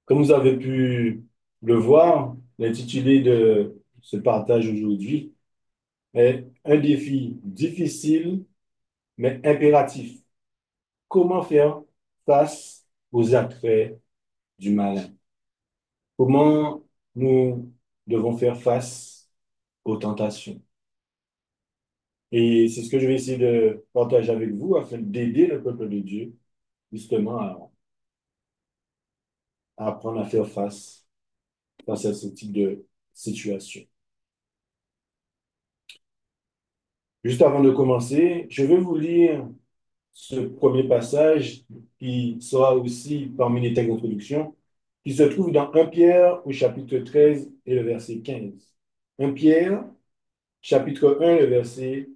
Comme vous avez pu le voir, l'intitulé de ce partage aujourd'hui est un défi difficile mais impératif. Comment faire face aux attraits du malin? Comment nous devons faire face aux tentations? Et c'est ce que je vais essayer de partager avec vous afin d'aider le peuple de Dieu justement à apprendre à faire face à ce type de situation. Juste avant de commencer, je vais vous lire ce premier passage qui sera aussi parmi les textes d'introduction, qui se trouve dans 1 Pierre au chapitre 13 et le verset 15. 1 Pierre, chapitre 1, le verset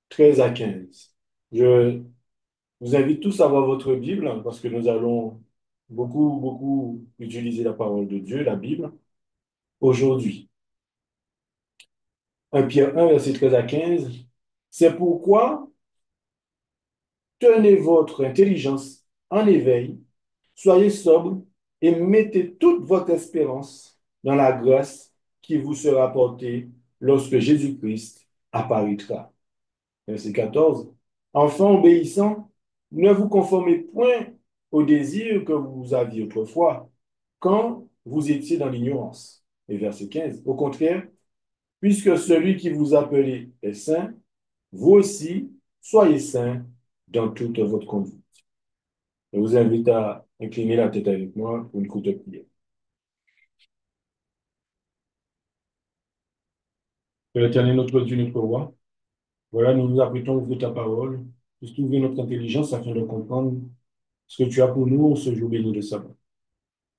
13 à 15. Je vous invite tous à avoir votre Bible parce que nous allons beaucoup utiliser la parole de Dieu, la Bible, aujourd'hui. 1 Pierre 1, verset 13 à 15. C'est pourquoi tenez votre intelligence en éveil, soyez sobre et mettez toute votre espérance dans la grâce qui vous sera apportée lorsque Jésus-Christ apparaîtra. Verset 14. Enfants obéissants, ne vous conformez point aux désirs que vous aviez autrefois quand vous étiez dans l'ignorance. Et verset 15. Au contraire, puisque celui qui vous appelait est saint, vous aussi soyez saints dans toute votre conduite. Je vous invite à incliner la tête avec moi pour une courte prière. Père éternel, notre Dieu, notre roi, voilà, nous nous apprêtons à ouvrir ta parole, juste ouvrir notre intelligence afin de comprendre ce que tu as pour nous en ce jour béni de sabbat.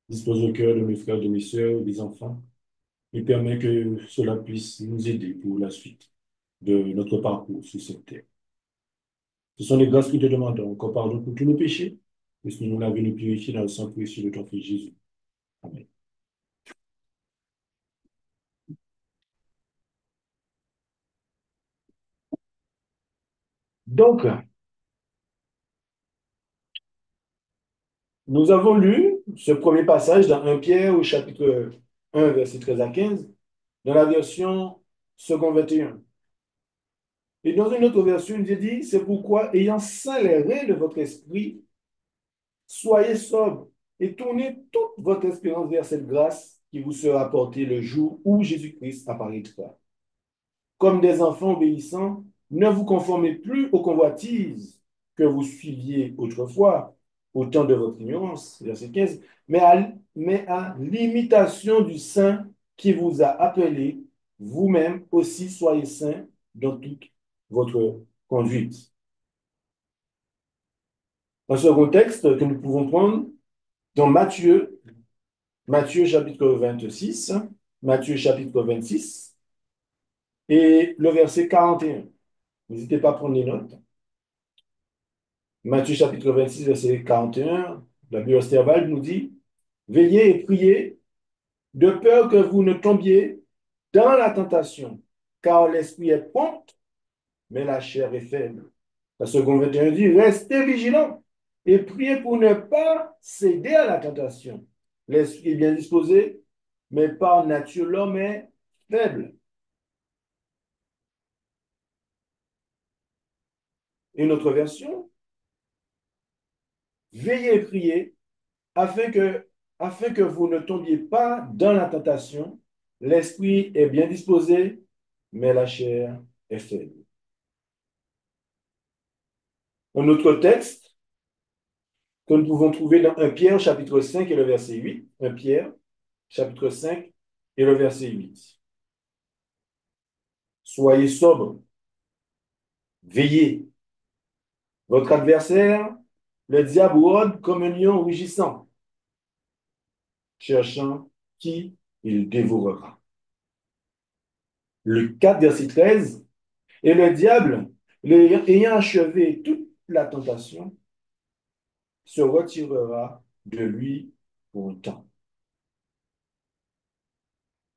Dispose le cœur de mes frères, de mes sœurs, des enfants, et permets que cela puisse nous aider pour la suite de notre parcours sur cette terre. Ce sont les grâces que te demandons, encore pardon pour tous nos péchés, puisque nous l'avons nous purifier dans le sang précieux de ton Fils Jésus. Amen. Donc, nous avons lu ce premier passage dans 1 Pierre au chapitre 1, verset 13 à 15, dans la version second 21. Et dans une autre version, il dit, c'est pourquoi, ayant saint les reins de votre esprit, soyez sobres et tournez toute votre espérance vers cette grâce qui vous sera apportée le jour où Jésus-Christ apparaîtra. Comme des enfants obéissants, ne vous conformez plus aux convoitises que vous suiviez autrefois, au temps de votre ignorance, verset 15, mais à l'imitation du Saint qui vous a appelé, vous-même aussi soyez saints dans toute votre conduite. Un second texte que nous pouvons prendre dans Matthieu chapitre 26, Matthieu chapitre 26 et le verset 41. N'hésitez pas à prendre les notes. Matthieu chapitre 26, verset 41, la Bible Sterval nous dit, veillez et priez de peur que vous ne tombiez dans la tentation, car l'esprit est prompt, mais la chair est faible. La seconde 21 dit, restez vigilants et priez pour ne pas céder à la tentation. L'esprit est bien disposé, mais par nature, l'homme est faible. Une autre version, veillez et priez afin que vous ne tombiez pas dans la tentation. L'esprit est bien disposé, mais la chair est faible. Un autre texte que nous pouvons trouver dans 1 Pierre, chapitre 5 et le verset 8. 1 Pierre, chapitre 5 et le verset 8. Soyez sobres, veillez. Votre adversaire, le diable, rôde comme un lion rugissant, cherchant qui il dévorera. Le 4, verset 13. Et le diable, ayant achevé toute la tentation, se retirera de lui pour un temps.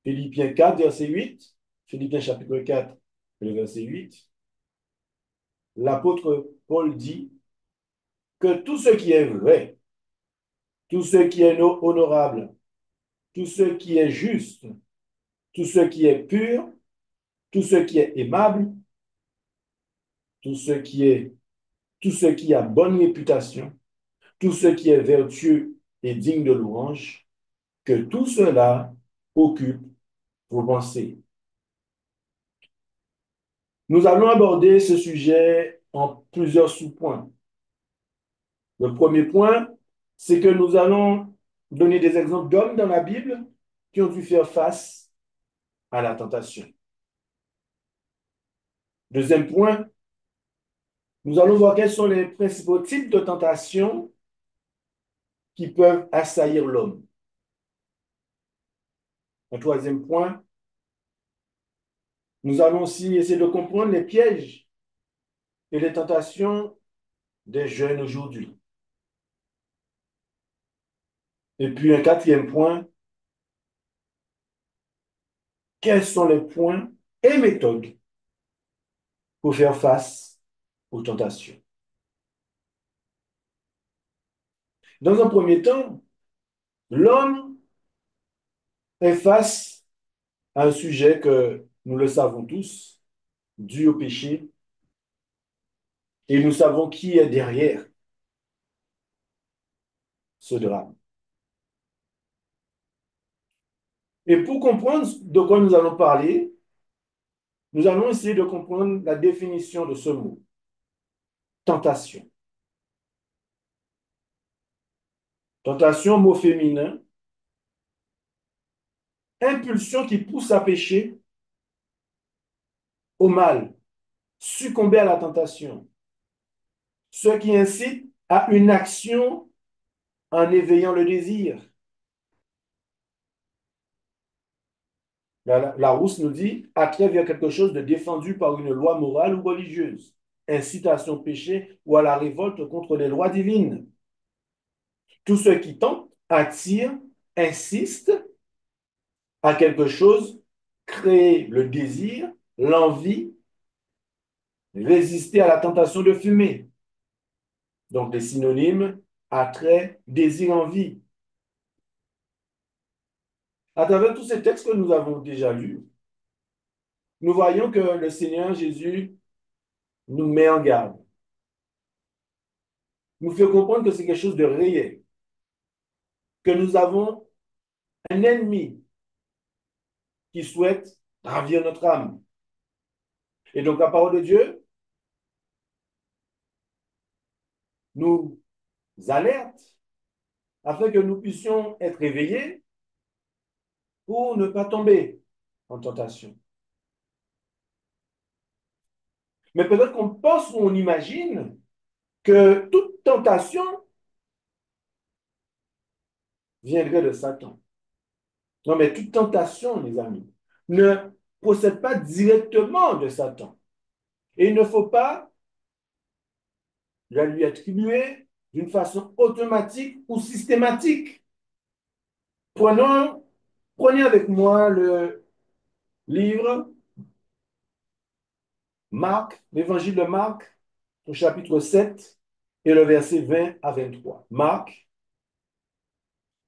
Philippiens 4, verset 8. Philippiens chapitre 4, le verset 8. L'apôtre Paul dit que tout ce qui est vrai, tout ce qui est honorable, tout ce qui est juste, tout ce qui est pur, tout ce qui est aimable, tout ce qui est, tout ce qui a bonne réputation, tout ce qui est vertueux et digne de louange, que tout cela occupe vos pensées. Nous allons aborder ce sujet en plusieurs sous-points. Le premier point, c'est que nous allons donner des exemples d'hommes dans la Bible qui ont dû faire face à la tentation. Deuxième point, nous allons voir quels sont les principaux types de tentations qui peuvent assaillir l'homme. Un troisième point, nous allons aussi essayer de comprendre les pièges et les tentations des jeunes aujourd'hui. Et puis un quatrième point, quels sont les points et méthodes pour faire face aux tentations. Dans un premier temps, l'homme est face à un sujet que nous le savons tous, dû au péché, et nous savons qui est derrière ce drame. Et pour comprendre de quoi nous allons parler, nous allons essayer de comprendre la définition de ce mot, tentation. Tentation, mot féminin, impulsion qui pousse à pécher, au mal, succomber à la tentation, ce qui incite à une action en éveillant le désir. Larousse nous dit attrait vers quelque chose de défendu par une loi morale ou religieuse, incitation au péché ou à la révolte contre les lois divines. Tout ce qui tente, attire, insiste à quelque chose, crée le désir, l'envie, résister à la tentation de fumer. Donc, les synonymes attrait, désir, envie. À travers tous ces textes que nous avons déjà lus, nous voyons que le Seigneur Jésus nous met en garde, nous fait comprendre que c'est quelque chose de réel, que nous avons un ennemi qui souhaite ravir notre âme. Et donc, la parole de Dieu nous alerte afin que nous puissions être éveillés pour ne pas tomber en tentation. Mais peut-être qu'on pense ou on imagine que toute tentation viendrait de Satan. Non, mais toute tentation, les amis, ne procède pas directement de Satan. Et il ne faut pas la lui attribuer d'une façon automatique ou systématique. Prenez avec moi le livre Marc, l'évangile de Marc, au chapitre 7 et le verset 20 à 23. Marc,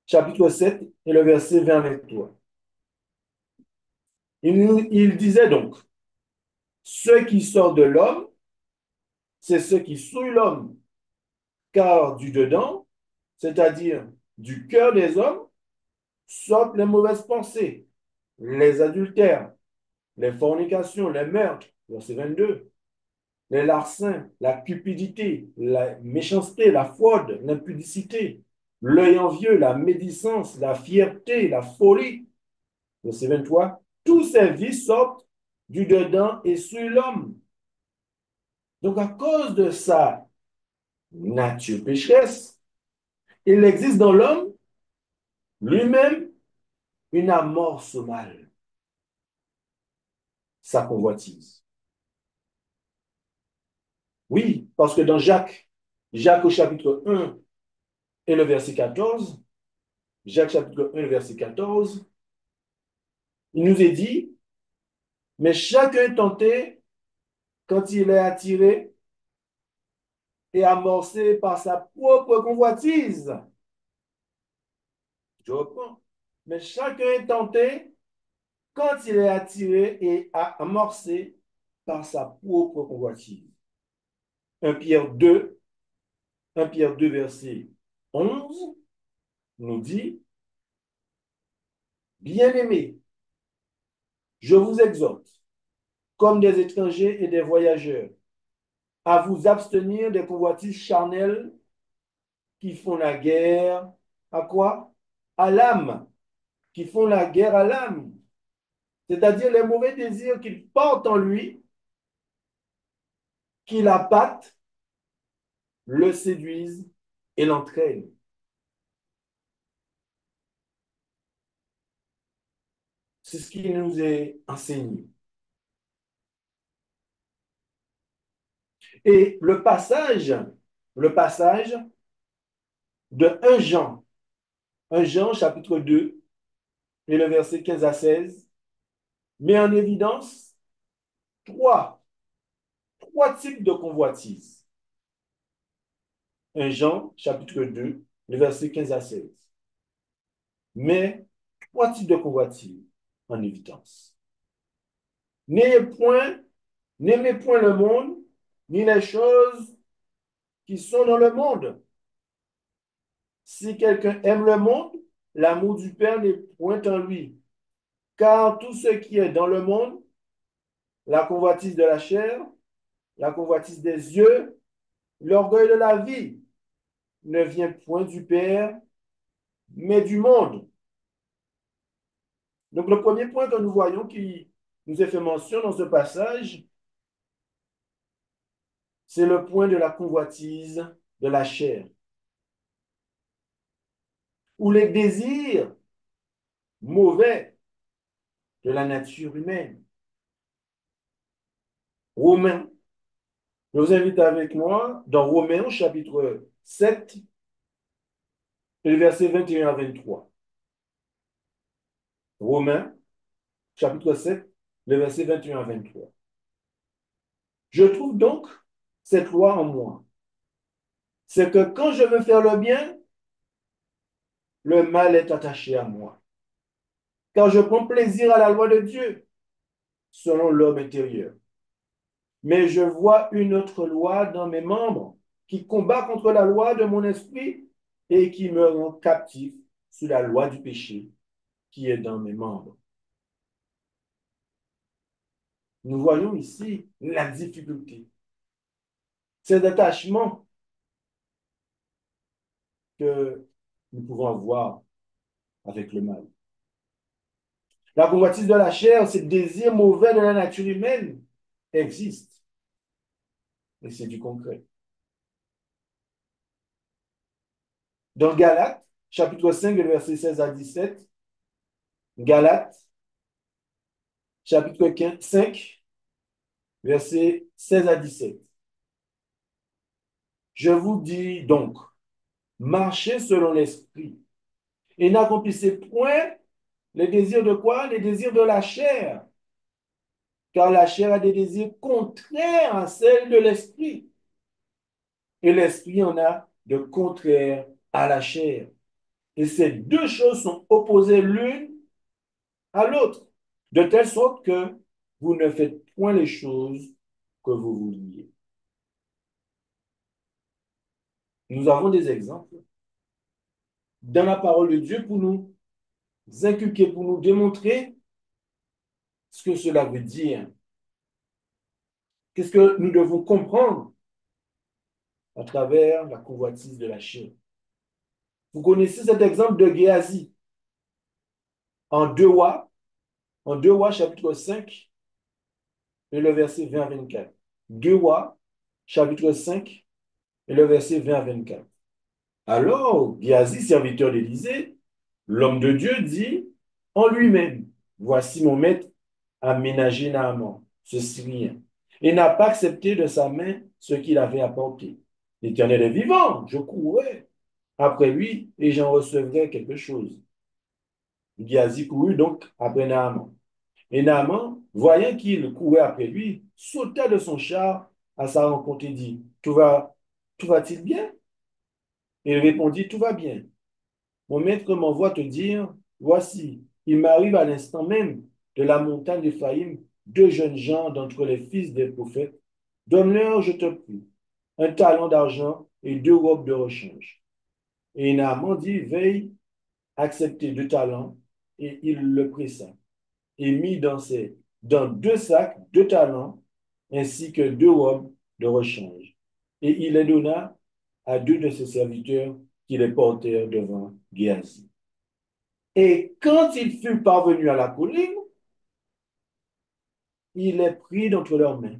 chapitre 7 et le verset 20 à 23. Il disait donc, ce qui sort de l'homme, c'est ce qui souille l'homme, car du dedans, c'est-à-dire du cœur des hommes, sortent les mauvaises pensées, les adultères, les fornications, les meurtres, verset 22, les larcins, la cupidité, la méchanceté, la fraude, l'impudicité, l'œil envieux, la médisance, la fierté, la folie. Verset 23, tous ces vices sortent du dedans et souillent l'homme. Donc, à cause de sa nature pécheresse, il existe dans l'homme lui-même une amorce au mal, sa convoitise. Oui, parce que dans Jacques au chapitre 1 et le verset 14, Jacques chapitre 1, verset 14, il nous est dit, mais chacun est tenté quand il est attiré et amorcé par sa propre convoitise. Je reprends. Mais chacun est tenté quand il est attiré et amorcé par sa propre convoitise. 1 Pierre 2, 1 Pierre 2, verset 11 nous dit, Bien-aimés, je vous exhorte, comme des étrangers et des voyageurs, à vous abstenir des convoitises charnelles qui font la guerre à quoi? À l'âme, qui font la guerre à l'âme. C'est-à-dire les mauvais désirs qu'il porte en lui, qui l'appâtent, le séduisent et l'entraînent. C'est ce qui nous est enseigné. Et le passage de 1 Jean chapitre 2 et le verset 15 à 16 met en évidence trois, trois types de convoitises. 1 Jean chapitre 2, le verset 15 à 16. Mais trois types de convoitises en évidence. N'ayez point, n'aimez point le monde, ni les choses qui sont dans le monde. Si quelqu'un aime le monde, l'amour du Père n'est point en lui. Car tout ce qui est dans le monde, la convoitise de la chair, la convoitise des yeux, l'orgueil de la vie, ne vient point du Père, mais du monde. Donc le premier point que nous voyons qui nous est fait mention dans ce passage, c'est le point de la convoitise de la chair, ou les désirs mauvais de la nature humaine. Romains, je vous invite avec moi dans Romains chapitre 7, le verset 21 à 23. Romains chapitre 7, le verset 21 à 23. Je trouve donc cette loi en moi. C'est que quand je veux faire le bien, le mal est attaché à moi. Car je prends plaisir à la loi de Dieu, selon l'homme intérieur. Mais je vois une autre loi dans mes membres qui combat contre la loi de mon esprit et qui me rend captif sous la loi du péché qui est dans mes membres. Nous voyons ici la difficulté, cet attachement que nous pouvons avoir avec le mal. La convoitise de la chair, ce désir mauvais de la nature humaine existe. Et c'est du concret. Dans Galates, chapitre 5, verset 16 à 17, Galates, chapitre 5, verset 16 à 17. Je vous dis donc, marchez selon l'esprit et n'accomplissez point les désirs de quoi? Les désirs de la chair. Car la chair a des désirs contraires à celles de l'esprit. Et l'esprit en a de contraires à la chair. Et ces deux choses sont opposées l'une à l'autre, de telle sorte que vous ne faites point les choses que vous vouliez. Nous avons des exemples dans la parole de Dieu pour nous inculquer, pour nous démontrer ce que cela veut dire. Qu'est-ce que nous devons comprendre à travers la convoitise de la chair. Vous connaissez cet exemple de Géasi en 2 Rois, chapitre 5, et le verset 20 à 24. 2 Rois, chapitre 5, et le verset 20 à 24. Alors, Géasi, serviteur d'Élysée, l'homme de Dieu dit en lui-même, voici mon maître a ménagé Naaman, ce Syrien, et n'a pas accepté de sa main ce qu'il avait apporté. L'Éternel est vivant, je courrai après lui et j'en recevrai quelque chose. Géasi courut donc après Naaman. Et Naaman, voyant qu'il courait après lui, sauta de son char à sa rencontre et dit, tout va-t-il bien? Et il répondit, tout va bien. Mon maître m'envoie te dire voici, il m'arrive à l'instant même de la montagne d'Éphraïm deux jeunes gens d'entre les fils des prophètes. Donne-leur, je te prie, un talent d'argent et deux robes de rechange. Et Naaman dit, veille, accepter deux talents, et il le pressa, et mit dans deux sacs deux talents, ainsi que deux robes de rechange. Et il les donna à deux de ses serviteurs qui les portèrent devant Géasi. Et quand il fut parvenu à la colline, il les prit d'entre leurs mains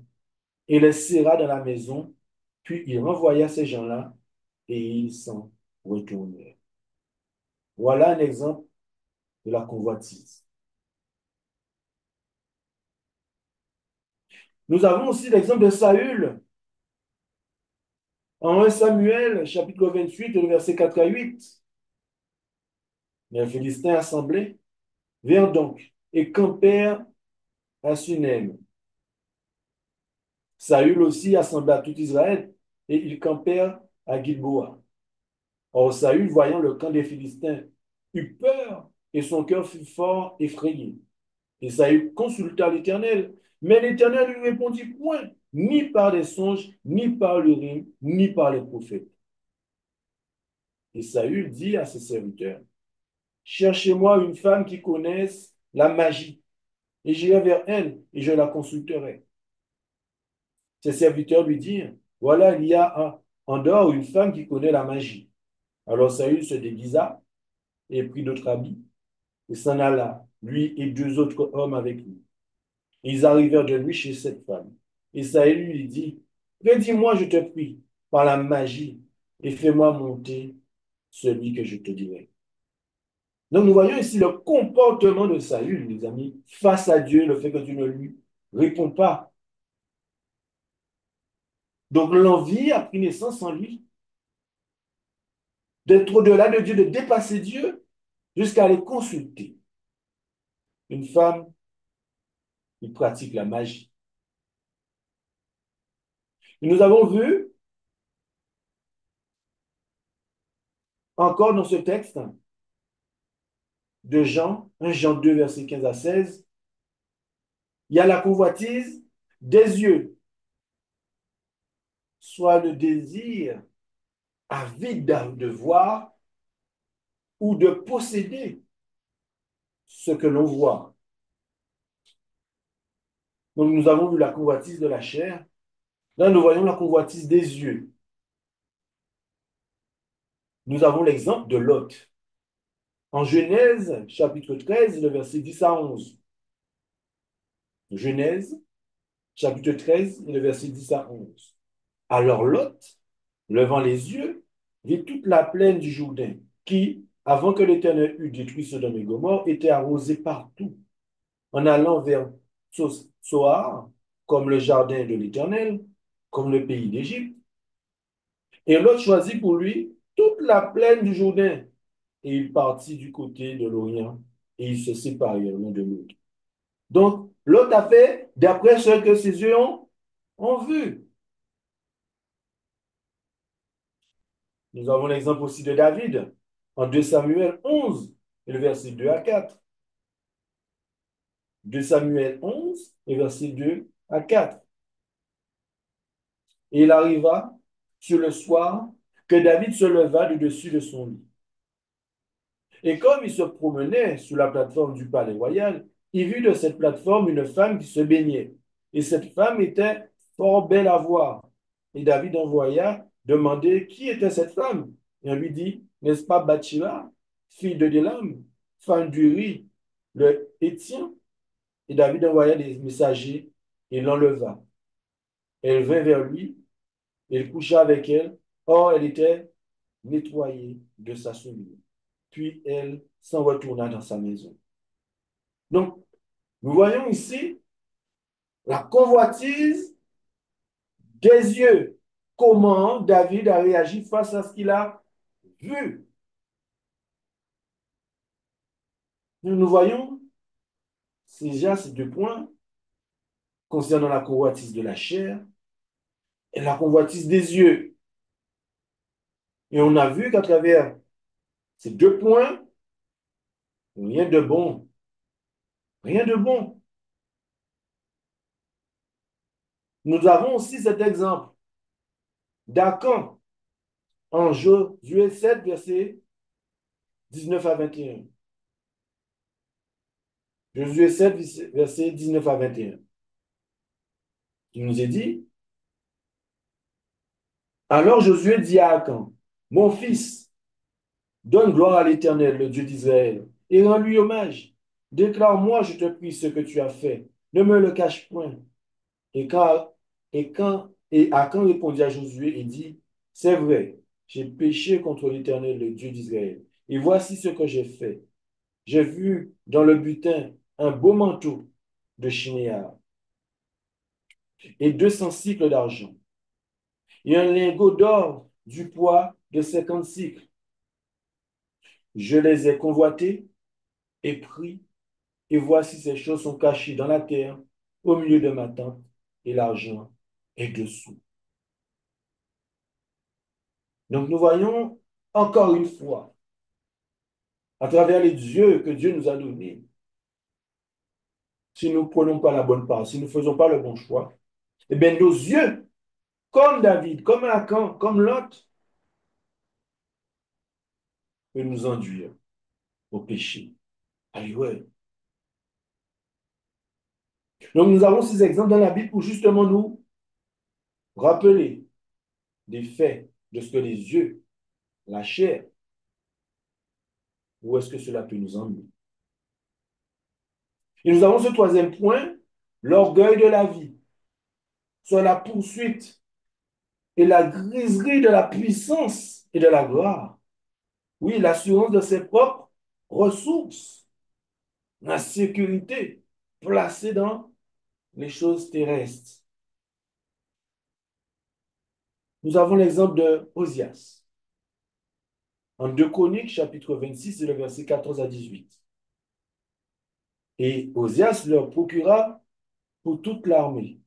et les serra dans la maison, puis il renvoya ces gens-là et ils s'en retournèrent. Voilà un exemple de la convoitise. Nous avons aussi l'exemple de Saül en 1 Samuel, chapitre 28, le verset 4 à 8. Les Philistins assemblés vinrent donc et campèrent à Sunem. Saül aussi assembla tout Israël et ils campèrent à Gilboa. Or Saül, voyant le camp des Philistins, eut peur et son cœur fut fort effrayé. Et Saül consulta l'Éternel, mais l'Éternel ne lui répondit point, ni par des songes, ni par l'Urim, ni par les prophètes. Et Saül dit à ses serviteurs, cherchez-moi une femme qui connaisse la magie, et j'irai vers elle, et je la consulterai. Ses serviteurs lui dirent, voilà, il y a en dehors une femme qui connaît la magie. Alors Saül se déguisa et prit d'autres habits, et s'en alla, lui et deux autres hommes avec lui. Ils arrivèrent de nuit chez cette femme. Et Saül lui dit, prédis-moi, je te prie, par la magie, et fais-moi monter celui que je te dirai. Donc nous voyons ici le comportement de Saül, mes amis, face à Dieu, le fait que Dieu ne lui répond pas. Donc l'envie a pris naissance en lui, d'être au-delà de Dieu, de dépasser Dieu, jusqu'à aller consulter une femme qui pratique la magie. Et nous avons vu encore dans ce texte de Jean, 1 Jean 2, verset 15 à 16, il y a la convoitise des yeux, soit le désir avide de voir ou de posséder ce que l'on voit. Donc nous avons vu la convoitise de la chair. Là, nous voyons la convoitise des yeux. Nous avons l'exemple de Lot. En Genèse, chapitre 13, le verset 10 à 11. Genèse, chapitre 13, le verset 10 à 11. Alors Lot, levant les yeux, vit toute la plaine du Jourdain, qui, avant que l'Éternel eût détruit Sodome et Gomorrhe, était arrosée partout, en allant vers Tsoar, comme le jardin de l'Éternel, comme le pays d'Égypte. Et Lot choisit pour lui toute la plaine du Jourdain, et il partit du côté de l'Orient, et ils se séparèrent l'un de l'autre. Donc, Lot a fait d'après ce que ses yeux ont vu. Nous avons l'exemple aussi de David en 2 Samuel 11, et le verset 2 à 4. 2 Samuel 11, et verset 2 à 4. Et il arriva sur le soir que David se leva du dessus de son lit. Et comme il se promenait sur la plateforme du palais royal, il vit de cette plateforme une femme qui se baignait. Et cette femme était fort belle à voir. Et David envoya demander qui était cette femme. Et on lui dit, n'est-ce pas Bathsheba, fille de Délam, femme d'Uri, le Hétien? Et David envoya des messagers et l'enleva. Elle vint vers lui, il coucha avec elle. Or, elle était nettoyée de sa souillure. Puis elle s'en retourna dans sa maison. Donc, nous voyons ici la convoitise des yeux. Comment David a réagi face à ce qu'il a vu. Nous voyons déjà ces deux points concernant la convoitise de la chair et la convoitise des yeux. Et on a vu qu'à travers ces deux points, Rien de bon. Rien de bon. Nous avons aussi cet exemple d'Acan en Josué 7, verset 19 à 21. Josué 7, verset 19 à 21. Il nous est dit, alors Josué dit à Acan, mon fils, donne gloire à l'Éternel, le Dieu d'Israël, et rends-lui hommage. Déclare-moi, je te prie, ce que tu as fait. Ne me le cache point. Et Akan répondit à Josué et dit, c'est vrai, j'ai péché contre l'Éternel, le Dieu d'Israël. Et voici ce que j'ai fait. J'ai vu dans le butin un beau manteau de chinéa et 200 cycles d'argent et un lingot d'or du poids de 50 cycles. Je les ai convoités et pris, et voici ces choses sont cachées dans la terre, au milieu de ma tente, et l'argent est dessous. Donc nous voyons encore une fois, à travers les dieux que Dieu nous a donnés, si nous ne prenons pas la bonne part, si nous ne faisons pas le bon choix, eh bien nos yeux, comme David, comme Akan, comme Lot, peuvent nous induire au péché. Aïe, ouais. Donc nous avons ces exemples dans la Bible pour justement nous rappeler des faits de ce que les yeux, la chair, où est-ce que cela peut nous emmener. Et nous avons ce troisième point, l'orgueil de la vie, soit la poursuite et la griserie de la puissance et de la gloire. Oui, l'assurance de ses propres ressources, la sécurité placée dans les choses terrestres. Nous avons l'exemple de Osias. En 2 Chroniques, chapitre 26, et le verset 14 à 18. Et Osias leur procura pour toute l'armée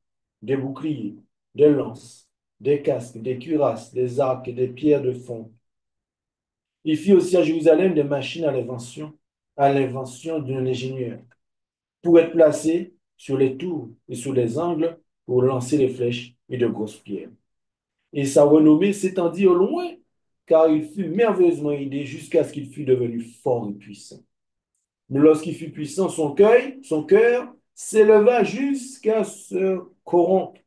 des boucliers, des lances, des casques, des cuirasses, des arcs et des pierres de fond. Il fit aussi à Jérusalem des machines à l'invention d'un ingénieur, pour être placées sur les tours et sur les angles pour lancer les flèches et de grosses pierres. Et sa renommée s'étendit au loin, car il fut merveilleusement aidé jusqu'à ce qu'il fût devenu fort et puissant. Mais lorsqu'il fut puissant, son cœur s'éleva jusqu'à se corrompre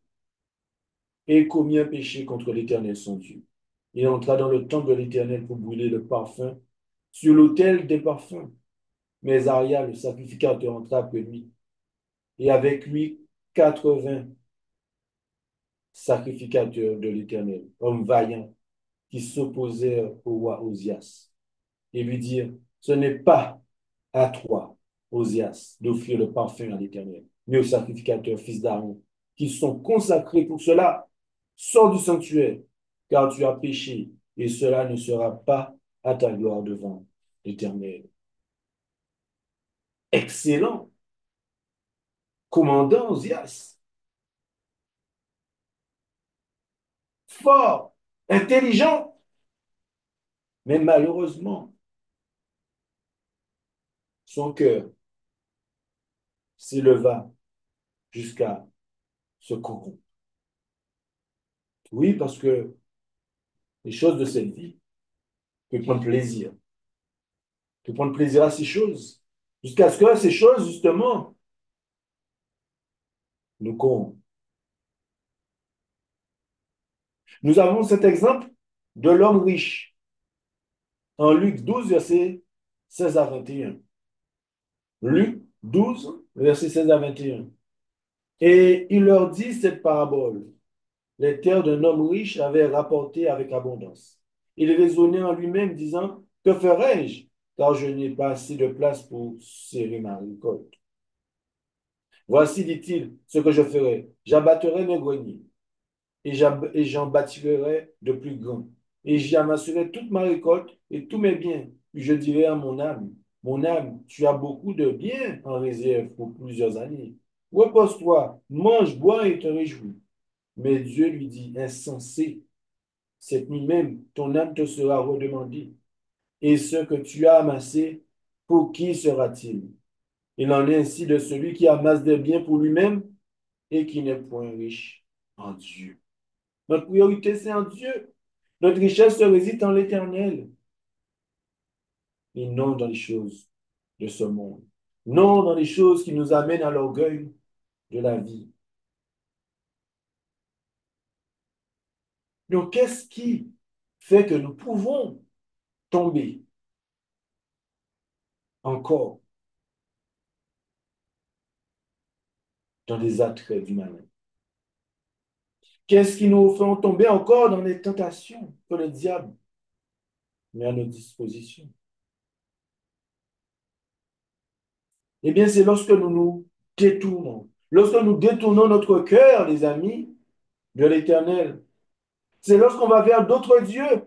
et commit un péché contre l'Éternel son Dieu. Il entra dans le temple de l'Éternel pour brûler le parfum sur l'autel des parfums. Mais Aria, le sacrificateur, entra après lui, et avec lui 80 sacrificateurs de l'Éternel, hommes vaillants, qui s'opposèrent au roi Osias, et lui dirent, ce n'est pas à toi, Osias, d'offrir le parfum à l'Éternel, mais aux sacrificateurs, fils d'Aaron, qui sont consacrés pour cela. Sors du sanctuaire, car tu as péché, et cela ne sera pas à ta gloire devant l'Éternel. Excellent, commandant Osias, fort, intelligent, mais malheureusement, son cœur s'éleva jusqu'à se corrompre. Oui, parce que les choses de cette vie peuvent prendre plaisir. Peuvent prendre plaisir à ces choses. Jusqu'à ce que ces choses, justement, nous corrompent. Nous avons cet exemple de l'homme riche en Luc 12, verset 16 à 21. Luc 12, verset 16 à 21. Et il leur dit cette parabole. Les terres d'un homme riche avaient rapporté avec abondance. Il raisonnait en lui-même, disant, que ferai-je, car je n'ai pas assez de place pour serrer ma récolte. Voici, dit-il, ce que je ferai. J'abattrai mes greniers et j'en bâtirai de plus grands. Et j'y amasserai toute ma récolte et tous mes biens. Puis je dirai à mon âme, tu as beaucoup de biens en réserve pour plusieurs années. Repose-toi, mange, bois et te réjouis. Mais Dieu lui dit, insensé, cette nuit même, ton âme te sera redemandée. Et ce que tu as amassé, pour qui sera-t-il? Il en est ainsi de celui qui amasse des biens pour lui-même et qui n'est point riche en Dieu. Notre priorité, c'est en Dieu. Notre richesse se réside en l'Éternel et non dans les choses de ce monde. Non dans les choses qui nous amènent à l'orgueil de la vie. Donc, qu'est-ce qui fait que nous pouvons tomber encore dans des attraits du malin? Qu'est-ce qui nous fait tomber encore dans les tentations que le diable met à notre disposition? Eh bien, c'est lorsque nous nous détournons. Lorsque nous détournons notre cœur, les amis, de l'Éternel. C'est lorsqu'on va vers d'autres dieux.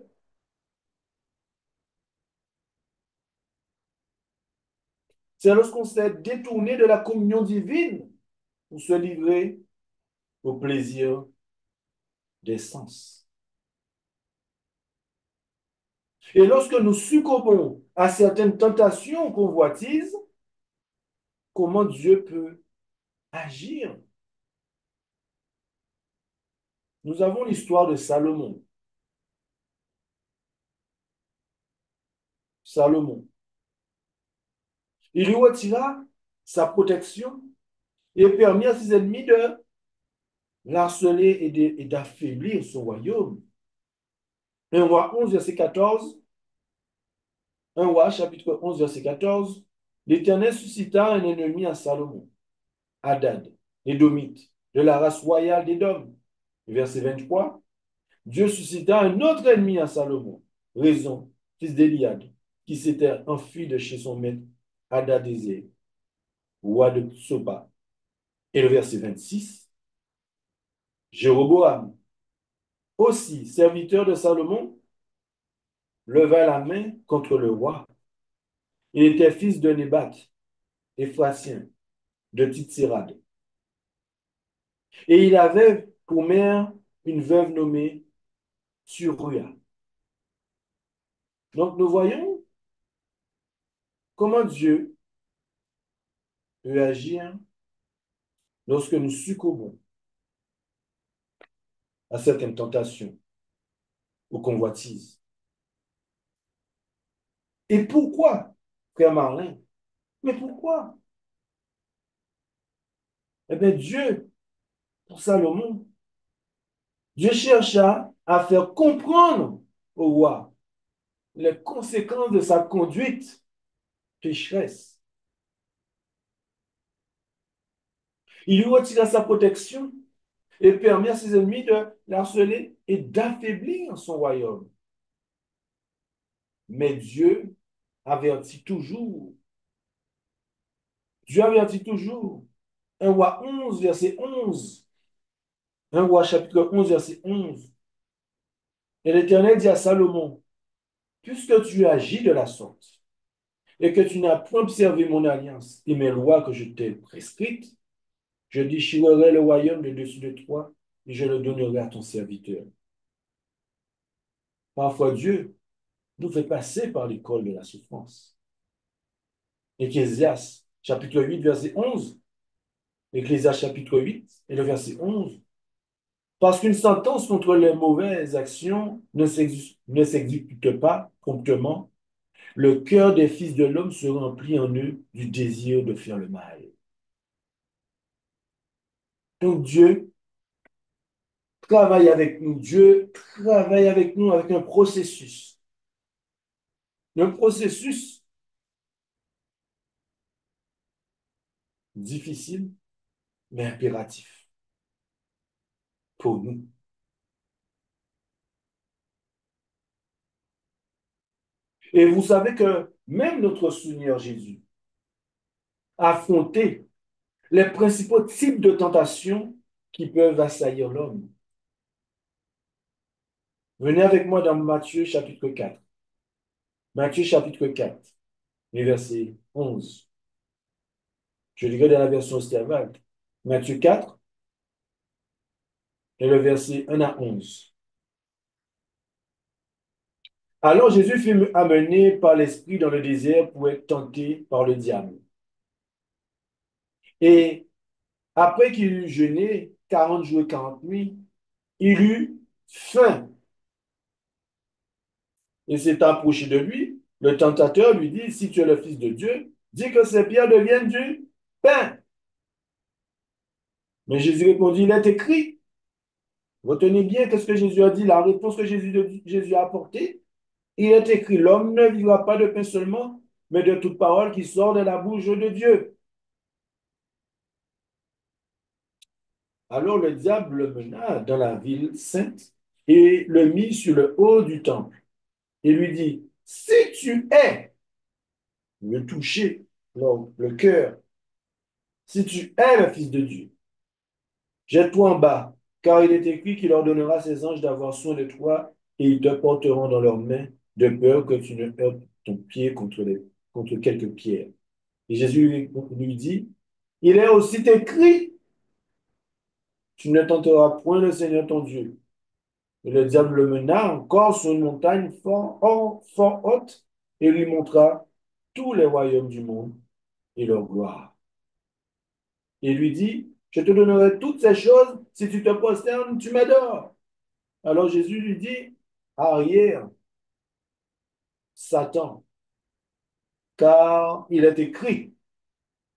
C'est lorsqu'on s'est détourné de la communion divine pour se livrer au plaisir des sens. Et lorsque nous succombons à certaines tentations convoitises, comment Dieu peut agir? Nous avons l'histoire de Salomon. Salomon. Il lui retira sa protection et permit à ses ennemis de l'harceler et d'affaiblir son royaume. 1 roi 11, verset 14. 1 roi, chapitre 11, verset 14. L'Éternel suscita un ennemi à Salomon, Hadad, Édomite, de la race royale d'Édom. Verset 23. Dieu suscita un autre ennemi à Salomon, Raison, fils d'Éliade, qui s'était enfui de chez son maître Hadadézer, roi de Soba. Et le verset 26, Jéroboam, aussi serviteur de Salomon, leva la main contre le roi. Il était fils de Nébat, Éphratien, de Titsérad. Et il avait pour mère une veuve nommée Surua. Donc nous voyons comment Dieu peut agir lorsque nous succombons à certaines tentations ou convoitises. Et pourquoi, frère Marlin? Mais pourquoi? Eh bien, Dieu, pour Salomon, Dieu chercha à faire comprendre au roi les conséquences de sa conduite pécheresse. Il lui retira sa protection et permit à ses ennemis de l'harceler et d'affaiblir son royaume. Mais avertit toujours. Dieu avertit toujours. 1 roi 11, verset 11. 1 roi chapitre 11, verset 11. Et l'Éternel dit à Salomon, puisque tu agis de la sorte et que tu n'as point observé mon alliance et mes lois que je t'ai prescrites, je déchirerai le royaume de dessus de toi et je le donnerai à ton serviteur. Parfois, Dieu nous fait passer par l'école de la souffrance. Ecclésias, chapitre 8, verset 11. Ecclésias, chapitre 8, et le verset 11. Parce qu'une sentence contre les mauvaises actions ne s'exécute pas promptement, le cœur des fils de l'homme se remplit en eux du désir de faire le mal. Donc Dieu travaille avec nous. Dieu travaille avec nous avec un processus. Un processus difficile, mais impératif pour nous. Et vous savez que même notre Seigneur Jésus a affronté les principaux types de tentations qui peuvent assaillir l'homme. Venez avec moi dans Matthieu chapitre 4. Matthieu chapitre 4, les versets 11. Je lirai dans la version Stérval. Matthieu 4, et le verset 1 à 11. Alors Jésus fut amené par l'Esprit dans le désert pour être tenté par le diable. Et après qu'il eut jeûné 40 jours et 40 nuits, il eut faim. Il s'est approché de lui. Le tentateur lui dit, si tu es le Fils de Dieu, dis que ces pierres deviennent du pain. Mais Jésus répondit, il est écrit. Retenez bien qu'est-ce que Jésus a dit, la réponse que Jésus a apportée. Il est écrit, l'homme ne vivra pas de pain seulement, mais de toute parole qui sort de la bouche de Dieu. Alors le diable le mena dans la ville sainte et le mit sur le haut du temple et lui dit, si tu es, le toucher, le cœur, si tu es le Fils de Dieu, jette-toi en bas, car il est écrit qu'il ordonnera à ses anges d'avoir soin de toi et ils te porteront dans leurs mains de peur que tu ne heurtes ton pied contre quelques pierres. Et Jésus lui dit, il est aussi écrit, tu ne tenteras point le Seigneur ton Dieu. Et le diable le mena encore sur une montagne fort haute et lui montra tous les royaumes du monde et leur gloire. Et lui dit, je te donnerai toutes ces choses si tu te prosternes, tu m'adores. Alors Jésus lui dit, arrière, Satan, car il est écrit,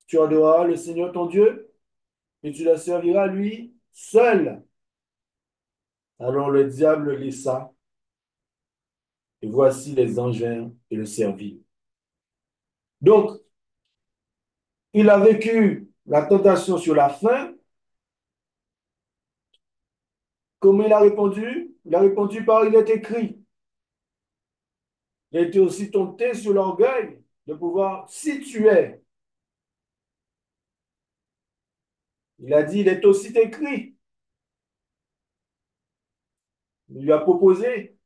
tu adoreras le Seigneur ton Dieu et tu le serviras lui seul. Alors le diable le laissa et voici les anges vinrent et le servirent. Donc, il a vécu la tentation sur la faim. Comment il a répondu? Il a répondu par il est écrit. Il a été aussi tenté sur l'orgueil de pouvoir, si tu es. Il a dit, il est aussi écrit. Il lui a proposé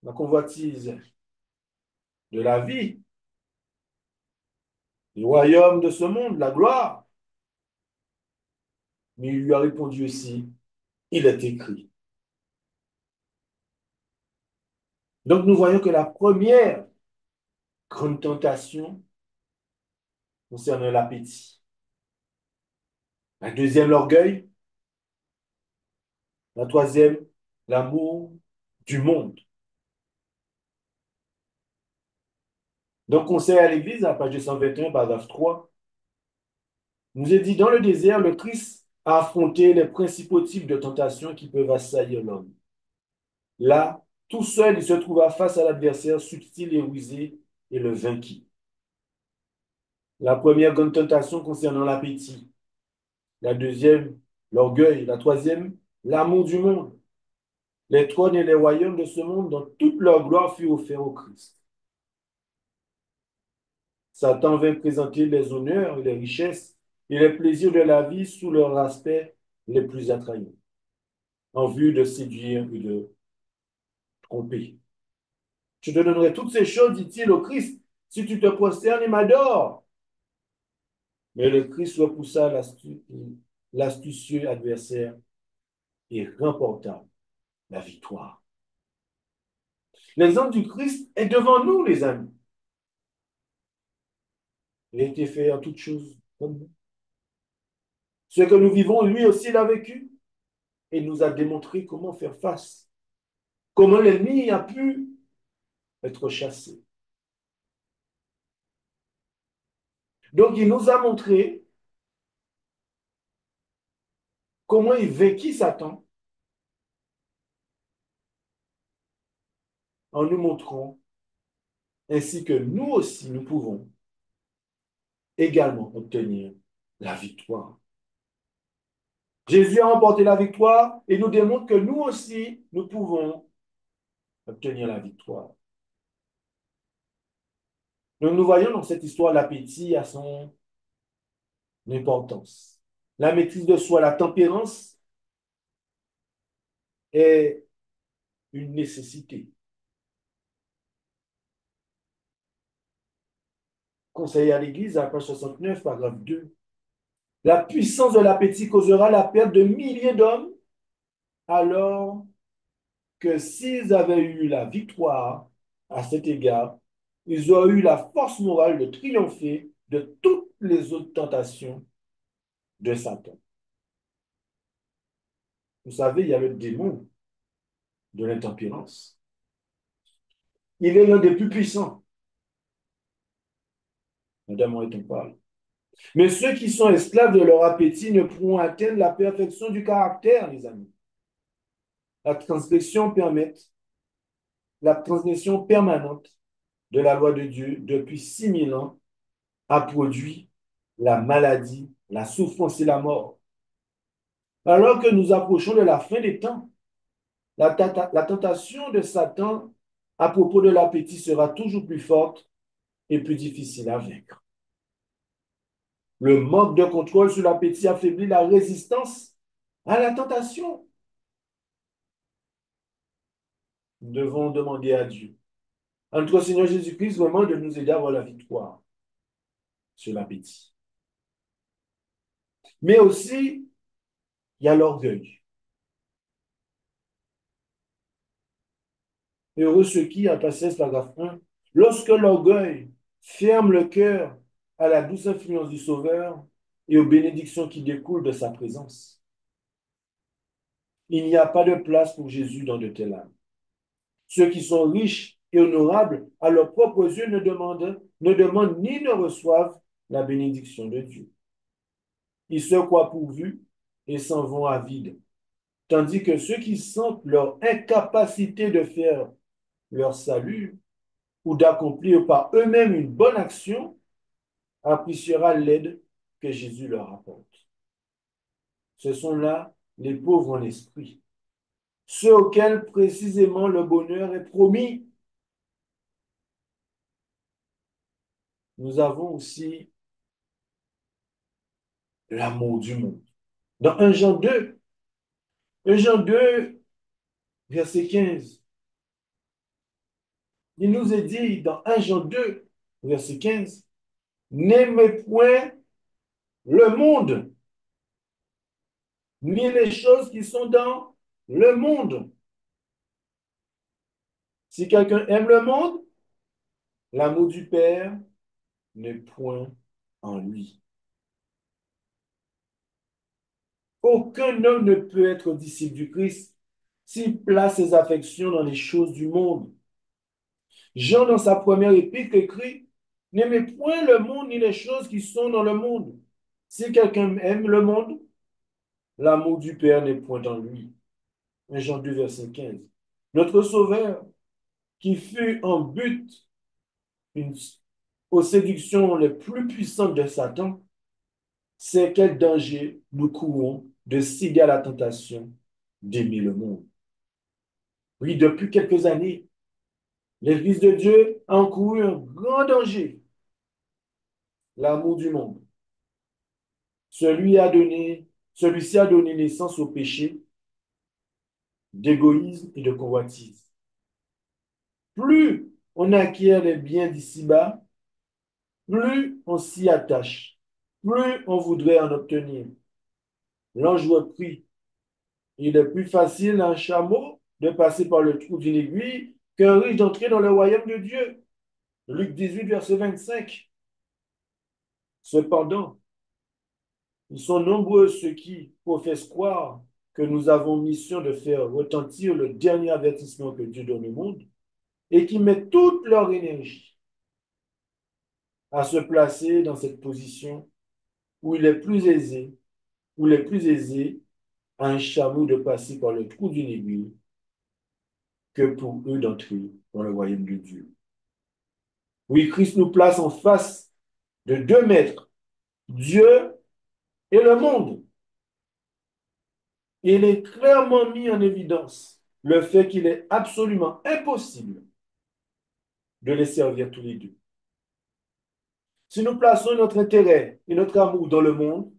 la convoitise de la vie, du royaume de ce monde, la gloire. Mais il lui a répondu aussi, il est écrit. Donc nous voyons que la première grande tentation concerne l'appétit. La deuxième, l'orgueil. La troisième, l'amour du monde. Donc, conseil à l'Église, à la page 221, paragraphe 3, nous est dit, dans le désert, le Christ a affronté les principaux types de tentations qui peuvent assaillir l'homme. Là, tout seul, il se trouva face à l'adversaire subtil et rusé et le vainquit. La première grande tentation concernant l'appétit. La deuxième, l'orgueil. La troisième, l'amour du monde. Les trônes et les royaumes de ce monde, dans toute leur gloire, furent offerts au Christ. Satan vint présenter les honneurs, les richesses et les plaisirs de la vie sous leur aspect les plus attrayants, en vue de séduire et de tromper. Je te donnerai toutes ces choses, dit-il au Christ, si tu te prosternes et m'adores. Mais le Christ repoussa l'astucieux adversaire et remporta la victoire. L'exemple du Christ est devant nous, les amis. Il a été fait en toutes choses comme nous. Ce que nous vivons, lui aussi l'a vécu et nous a démontré comment faire face, comment l'ennemi a pu être chassé. Donc, il nous a montré comment il vécut Satan en nous montrant ainsi que nous aussi, nous pouvons également obtenir la victoire. Jésus a remporté la victoire et nous démontre que nous aussi, nous pouvons obtenir la victoire. Donc, nous voyons dans cette histoire l'appétit à son importance. La maîtrise de soi, la tempérance est une nécessité. Conseiller à l'Église, à la page 69, paragraphe 2. La puissance de l'appétit causera la perte de milliers d'hommes. Alors, que s'ils avaient eu la victoire à cet égard, ils auraient eu la force morale de triompher de toutes les autres tentations de Satan. Vous savez, il y a le démon de l'intempérance. Il est l'un des plus puissants. Madame, on parle. Mais ceux qui sont esclaves de leur appétit ne pourront atteindre la perfection du caractère, les amis. La transgression permet, la transgression permanente de la loi de Dieu depuis 6000 ans a produit la maladie, la souffrance et la mort. Alors que nous approchons de la fin des temps, la tentation de Satan à propos de l'appétit sera toujours plus forte et plus difficile à vaincre. Le manque de contrôle sur l'appétit affaiblit la résistance à la tentation. Nous devons demander à Dieu, à notre Seigneur Jésus-Christ, vraiment de nous aider à avoir la victoire sur l'appétit. Mais aussi, il y a l'orgueil. Heureux ceux qui, à passage paragraphe 1, lorsque l'orgueil ferme le cœur à la douce influence du Sauveur et aux bénédictions qui découlent de sa présence. Il n'y a pas de place pour Jésus dans de telles âmes. Ceux qui sont riches et honorables à leurs propres yeux ne demandent ni ne reçoivent la bénédiction de Dieu. Ils se croient pourvus et s'en vont à vide. Tandis que ceux qui sentent leur incapacité de faire leur salut ou d'accomplir par eux-mêmes une bonne action appréciera l'aide que Jésus leur apporte. Ce sont là les pauvres en esprit, ceux auxquels précisément le bonheur est promis. Nous avons aussi l'amour du monde. Dans 1 Jean 2, verset 15, il nous est dit dans 1 Jean 2, verset 15, n'aimez point le monde, ni les choses qui sont dans le monde. Si quelqu'un aime le monde, l'amour du Père n'est point en lui. Aucun homme ne peut être disciple du Christ s'il place ses affections dans les choses du monde. Jean, dans sa première épître, écrit, n'aimez point le monde ni les choses qui sont dans le monde. Si quelqu'un aime le monde, l'amour du Père n'est point en lui. 1 Jean 2, verset 15. Notre Sauveur, qui fut en but aux séductions les plus puissantes de Satan, sait quel danger nous courons de céder à la tentation d'aimer le monde. Oui, depuis quelques années, l'Église de Dieu a encouru un grand danger, l'amour du monde. Celui-ci a donné naissance au péché d'égoïsme et de convoitise. Plus on acquiert les biens d'ici-bas, plus on s'y attache, plus on voudrait en obtenir. L'ange reprit, il est plus facile à un chameau de passer par le trou d'une aiguille qu'un riche d'entrer dans le royaume de Dieu. Luc 18, verset 25. Cependant, ils sont nombreux ceux qui professent croire que nous avons mission de faire retentir le dernier avertissement que Dieu donne au monde et qui mettent toute leur énergie à se placer dans cette position où il est plus aisé, à un chameau de passer par le trou d'une aiguille que pour eux d'entrer dans le royaume de Dieu. Oui, Christ nous place en face de deux maîtres, Dieu et le monde. Il est clairement mis en évidence le fait qu'il est absolument impossible de les servir tous les deux. Si nous plaçons notre intérêt et notre amour dans le monde,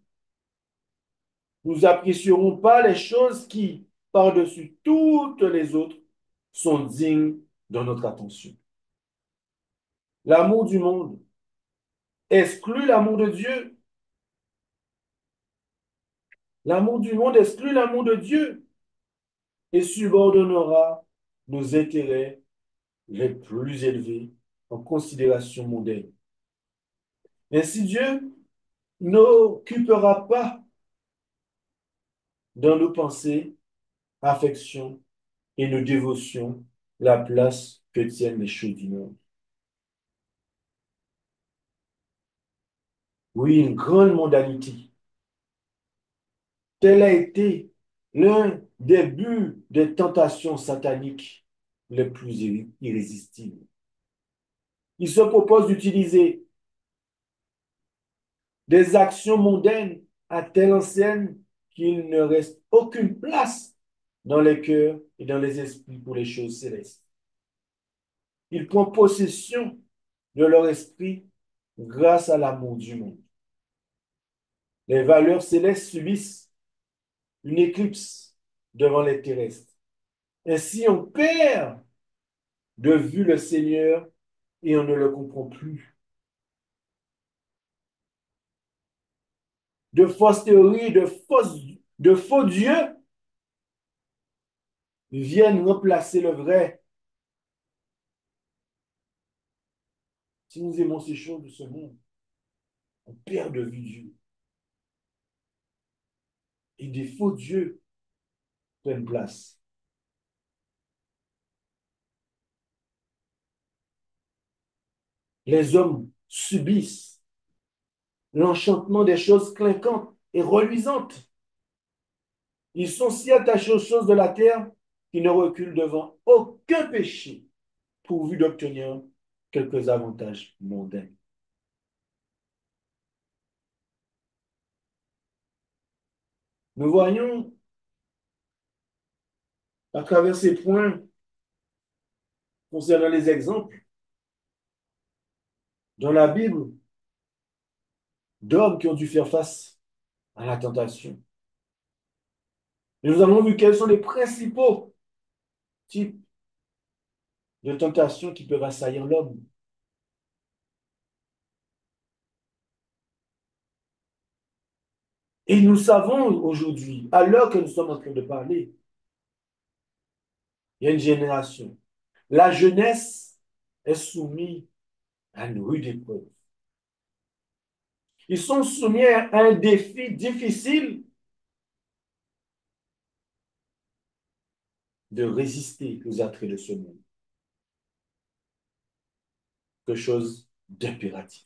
nous n'apprécierons pas les choses qui, par-dessus toutes les autres, sont dignes de notre attention. L'amour du monde exclut l'amour de Dieu. L'amour du monde exclut l'amour de Dieu et subordonnera nos intérêts les plus élevés en considération mondaine. Ainsi, Dieu n'occupera pas dans nos pensées, affections et nos dévotions la place que tiennent les choses du monde. Oui, une grande mondanité. Tel a été l'un des buts des tentations sataniques les plus irrésistibles. Il se propose d'utiliser des actions mondaines à telle enseigne qu'il ne reste aucune place dans les cœurs et dans les esprits pour les choses célestes. Il prend possession de leur esprit grâce à l'amour du monde. Les valeurs célestes subissent une éclipse devant les terrestres. Ainsi, on perd de vue le Seigneur et on ne le comprend plus. De fausses théories, de faux dieux viennent remplacer le vrai. Si nous aimons ces choses de ce monde, on perd de vue Dieu. Et des faux dieux prennent place. Les hommes subissent l'enchantement des choses clinquantes et reluisantes. Ils sont si attachés aux choses de la terre qu'ils ne reculent devant aucun péché pourvu d'obtenir quelques avantages mondains. Nous voyons à travers ces points concernant les exemples dans la Bible d'hommes qui ont dû faire face à la tentation. Et nous avons vu quels sont les principaux types de tentations qui peuvent assaillir l'homme. Et nous savons aujourd'hui, à l'heure que nous sommes en train de parler, il y a une génération. La jeunesse est soumise à une rude épreuve. Ils sont soumis à un défi difficile de résister aux attraits de ce monde. Quelque chose d'impératif.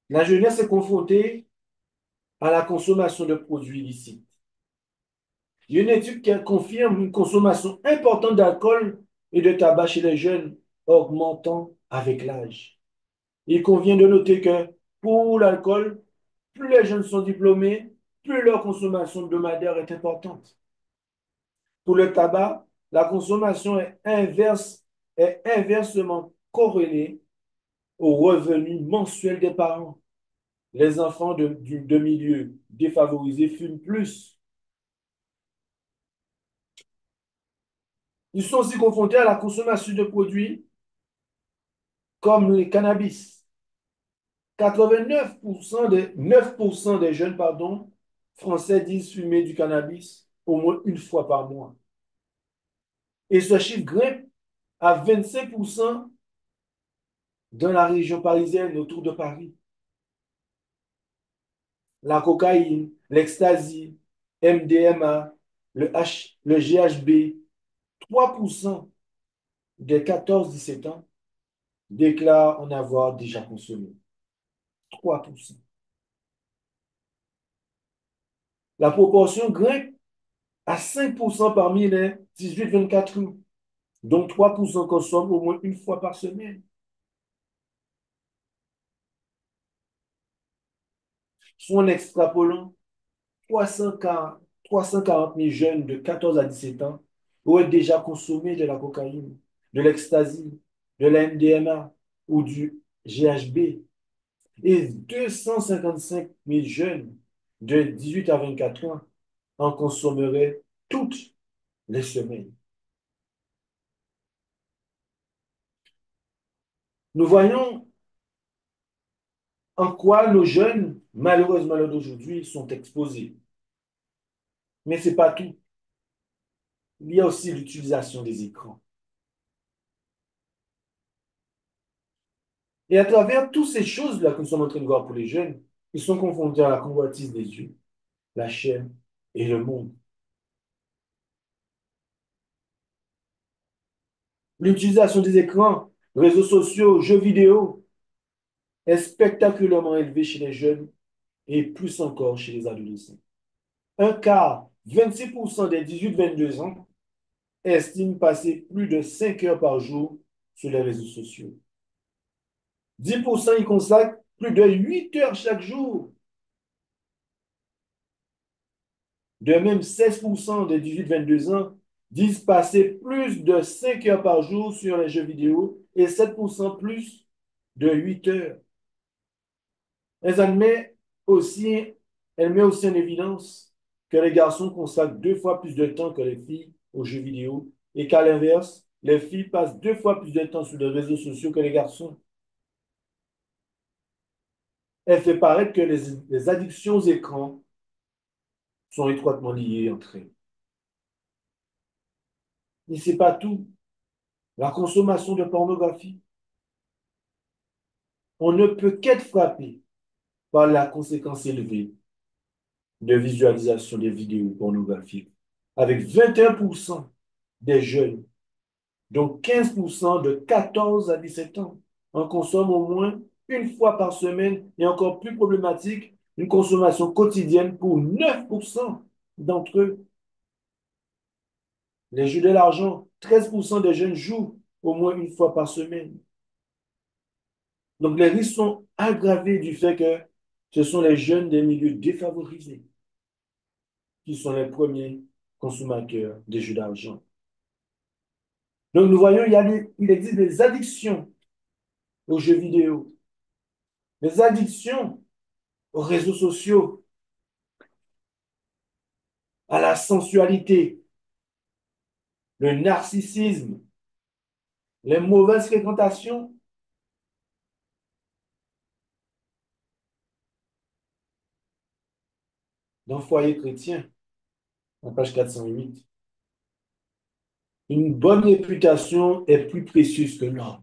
La jeunesse est confrontée à la consommation de produits illicites. Il y a une étude qui confirme une consommation importante d'alcool et de tabac chez les jeunes, augmentant avec l'âge. Il convient de noter que pour l'alcool, plus les jeunes sont diplômés, plus leur consommation hebdomadaire est importante. Pour le tabac, la consommation est inversement corrélée aux revenus mensuels des parents. Les enfants de milieux défavorisés fument plus. Ils sont aussi confrontés à la consommation de produits comme le cannabis. 9% des jeunes français disent fumer du cannabis au moins une fois par mois. Et ce chiffre grimpe à 25% dans la région parisienne, autour de Paris. La cocaïne, l'ecstasy, MDMA, le GHB, 3% des 14-17 ans déclarent en avoir déjà consommé. 3%. La proportion grimpe à 5% parmi les 18-24 ans, dont 3% consomment au moins une fois par semaine. Soit en extrapolant, 340 000 jeunes de 14 à 17 ans auraient déjà consommé de la cocaïne, de l'ecstasy, de la MDMA ou du GHB. Et 255 000 jeunes de 18 à 24 ans en consommeraient toutes les semaines. Nous voyons en quoi nos jeunes, malheureusement d'aujourd'hui, sont exposés. Mais ce n'est pas tout. Il y a aussi l'utilisation des écrans. Et à travers toutes ces choses-là que nous sommes en train de voir pour les jeunes, ils sont confrontés à la convoitise des yeux, la chair et le monde. L'utilisation des écrans, réseaux sociaux, jeux vidéo est spectaculairement élevée chez les jeunes et plus encore chez les adolescents. Un quart, 26% des 18-22 ans, estiment passer plus de 5 heures par jour sur les réseaux sociaux. 10% y consacrent plus de 8 heures chaque jour. De même, 16% des 18-22 ans disent passer plus de 5 heures par jour sur les jeux vidéo et 7% plus de 8 heures. Elle admet aussi, elle met aussi en évidence que les garçons consacrent 2 fois plus de temps que les filles aux jeux vidéo et qu'à l'inverse, les filles passent 2 fois plus de temps sur les réseaux sociaux que les garçons. Elle fait paraître que les addictions aux écrans sont étroitement liées entre elles. Et ce n'est pas tout. La consommation de pornographie, on ne peut qu'être frappé par la conséquence élevée de visualisation des vidéos pornographiques, avec 21% des jeunes, donc 15% de 14 à 17 ans, en consomment au moins 1 fois par semaine et encore plus problématique, une consommation quotidienne pour 9% d'entre eux. Les jeux de l'argent, 13% des jeunes jouent au moins 1 fois par semaine. Donc les risques sont aggravés du fait que ce sont les jeunes des milieux défavorisés qui sont les premiers consommateurs des jeux d'argent. Donc nous voyons, il existe des addictions aux jeux vidéo, des addictions aux réseaux sociaux, à la sensualité, le narcissisme, les mauvaises fréquentations. Dans le foyer chrétien, en page 408, une bonne réputation est plus précieuse que l'or.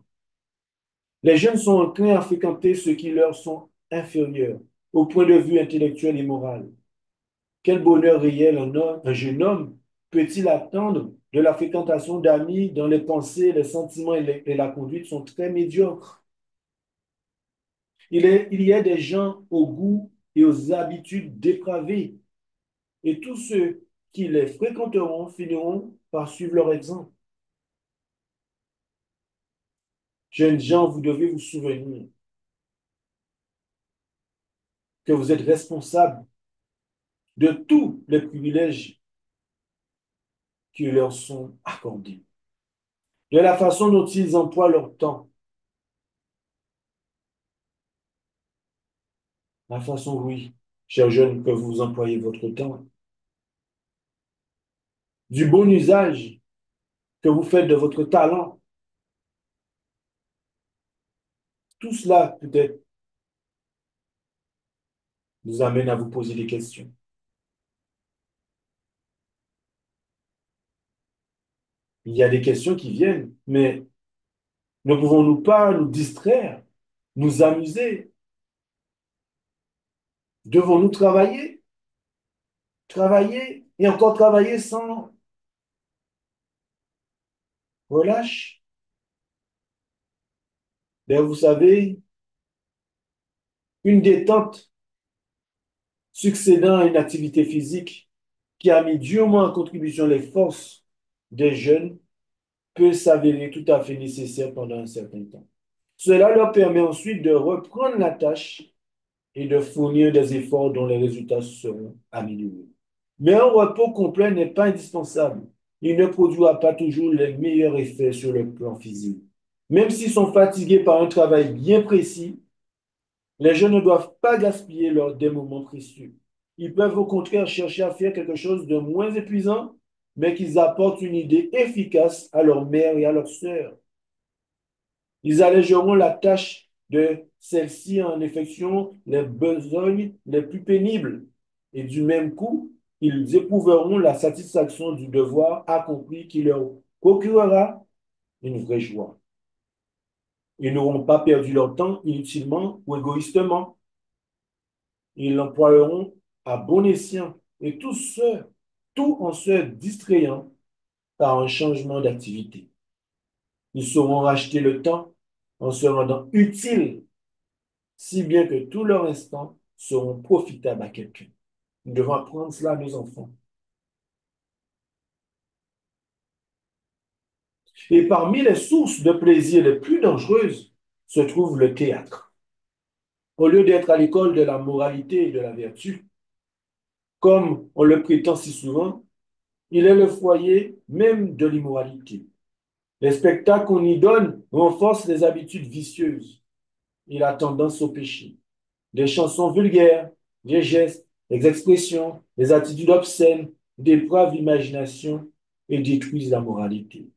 Les jeunes sont enclins à fréquenter ceux qui leur sont inférieurs au point de vue intellectuel et moral. Quel bonheur réel un jeune homme peut-il attendre de la fréquentation d'amis dont les pensées, les sentiments et la conduite sont très médiocres? Il y a des gens aux goûts et aux habitudes dépravées, et tous ceux qui les fréquenteront finiront par suivre leur exemple. Jeunes gens, vous devez vous souvenir que vous êtes responsables de tous les privilèges qui leur sont accordés, de la façon dont ils emploient leur temps, la façon, oui, chers jeunes, que vous employez votre temps, du bon usage que vous faites de votre talent. Tout cela, peut-être, nous amène à vous poser des questions. Il y a des questions qui viennent, mais ne pouvons-nous pas nous distraire, nous amuser? Devons-nous travailler, travailler et encore travailler sans relâche? D'ailleurs, vous savez, une détente succédant à une activité physique qui a mis durement en contribution les forces des jeunes peut s'avérer tout à fait nécessaire pendant un certain temps. Cela leur permet ensuite de reprendre la tâche et de fournir des efforts dont les résultats seront améliorés. Mais un repos complet n'est pas indispensable. Il ne produira pas toujours les meilleurs effets sur le plan physique. Même s'ils sont fatigués par un travail bien précis, les jeunes ne doivent pas gaspiller des moments précieux. Ils peuvent au contraire chercher à faire quelque chose de moins épuisant, mais qu'ils apportent une idée efficace à leur mère et à leur sœur. Ils allégeront la tâche de celle-ci en effectuant les besognes les plus pénibles. Et du même coup, ils éprouveront la satisfaction du devoir accompli qui leur procurera une vraie joie. Ils n'auront pas perdu leur temps inutilement ou égoïstement. Ils l'emploieront à bon escient et tout en se distrayant par un changement d'activité. Ils sauront racheter le temps en se rendant utiles, si bien que tous leurs instants seront profitables à quelqu'un. Nous devons apprendre cela à nos enfants. Et parmi les sources de plaisir les plus dangereuses se trouve le théâtre. Au lieu d'être à l'école de la moralité et de la vertu, comme on le prétend si souvent, il est le foyer même de l'immoralité. Les spectacles qu'on y donne renforcent les habitudes vicieuses et la tendance au péché. Des chansons vulgaires, des gestes, des expressions, des attitudes obscènes dépravent l'imagination et détruisent la moralité.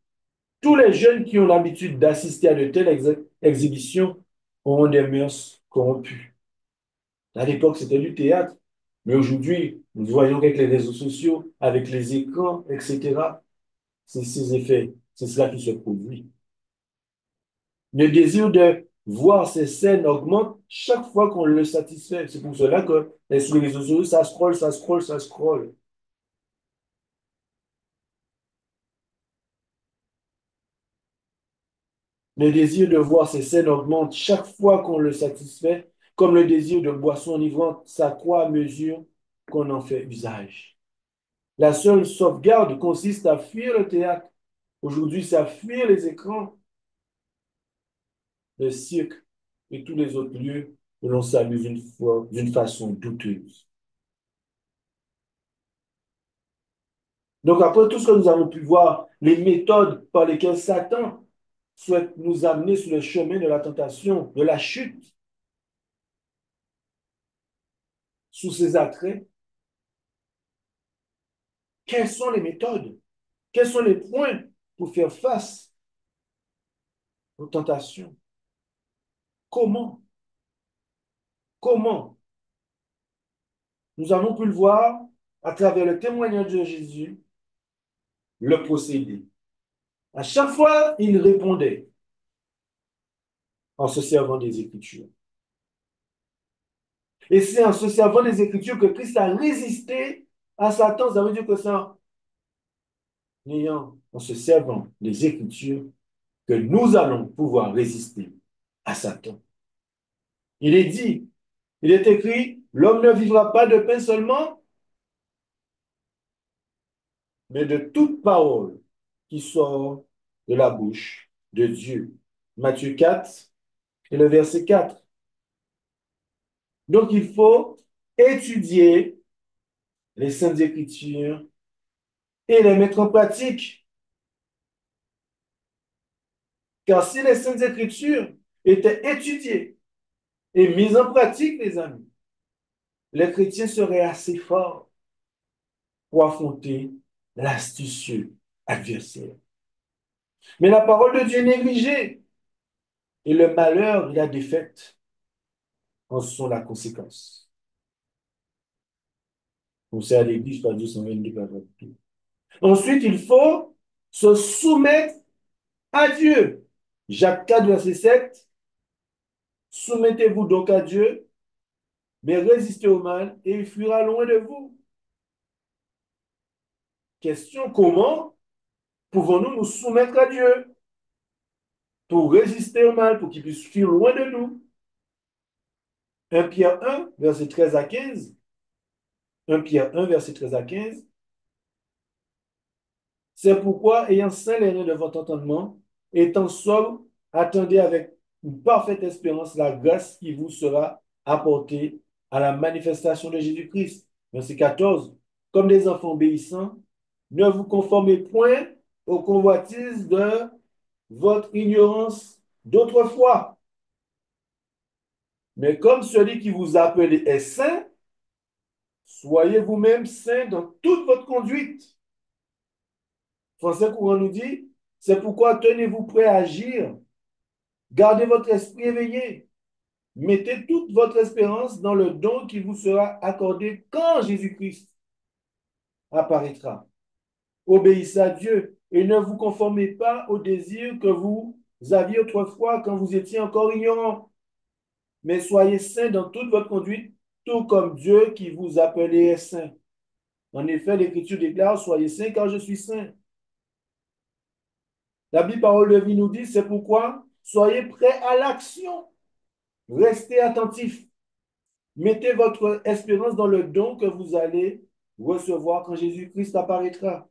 Tous les jeunes qui ont l'habitude d'assister à de telles exhibitions auront des mœurs corrompues. À l'époque, c'était du théâtre, mais aujourd'hui, nous voyons qu'avec les réseaux sociaux, avec les écrans, etc., c'est ces effets, c'est cela qui se produit. Le désir de voir ces scènes augmente chaque fois qu'on le satisfait. C'est pour cela que sur les réseaux sociaux, ça scrolle, ça scrolle, ça scrolle. Le désir de voir ces scènes augmente chaque fois qu'on le satisfait, comme le désir de boisson enivrante s'accroît à mesure qu'on en fait usage. La seule sauvegarde consiste à fuir le théâtre. Aujourd'hui, c'est à fuir les écrans, le cirque et tous les autres lieux où l'on s'amuse d'une façon douteuse. Donc, après tout ce que nous avons pu voir, les méthodes par lesquelles Satan souhaite nous amener sur le chemin de la tentation, de la chute, sous ses attraits, quelles sont les méthodes? Quels sont les points pour faire face aux tentations? Comment? Comment? Nous avons pu le voir à travers le témoignage de Jésus, le procédé. À chaque fois, il répondait en se servant des Écritures. Et c'est en se servant des Écritures que Christ a résisté à Satan. Ça veut dire que c'est en se servant des Écritures que nous allons pouvoir résister à Satan. Il est dit, il est écrit, l'homme ne vivra pas de pain seulement, mais de toute parole qui sort de la bouche de Dieu. Matthieu 4 et le verset 4. Donc il faut étudier les Saintes Écritures et les mettre en pratique. Car si les Saintes Écritures étaient étudiées et mises en pratique, les amis, les chrétiens seraient assez forts pour affronter l'astucieux adversaire. Mais la parole de Dieu est négligée et le malheur et la défaite en sont la conséquence. On sait à l'église, par Dieu, 122 par tout. Ensuite, il faut se soumettre à Dieu. Jacques 4, verset 7. Soumettez-vous donc à Dieu, mais résistez au mal et il fuira loin de vous. Question, comment pouvons-nous nous soumettre à Dieu pour résister au mal, pour qu'il puisse fuir loin de nous? 1 Pierre 1, verset 13 à 15. 1 Pierre 1, verset 13 à 15. C'est pourquoi, ayant saint les reins de votre entendement, étant sobre, attendez avec une parfaite espérance la grâce qui vous sera apportée à la manifestation de Jésus-Christ. Verset 14. Comme des enfants obéissants, ne vous conformez point aux convoitises de votre ignorance d'autrefois. Mais comme celui qui vous a appelé est saint, soyez vous-même saint dans toute votre conduite. Français courant nous dit, c'est pourquoi tenez-vous prêt à agir. Gardez votre esprit éveillé. Mettez toute votre espérance dans le don qui vous sera accordé quand Jésus-Christ apparaîtra. Obéissez à Dieu et ne vous conformez pas aux désirs que vous aviez autrefois quand vous étiez encore ignorants, mais soyez saints dans toute votre conduite, tout comme Dieu qui vous appelait est saint. En effet, l'Écriture déclare, soyez saints car je suis saint. La Bible parole de vie nous dit, c'est pourquoi soyez prêts à l'action, restez attentifs, mettez votre espérance dans le don que vous allez recevoir quand Jésus-Christ apparaîtra.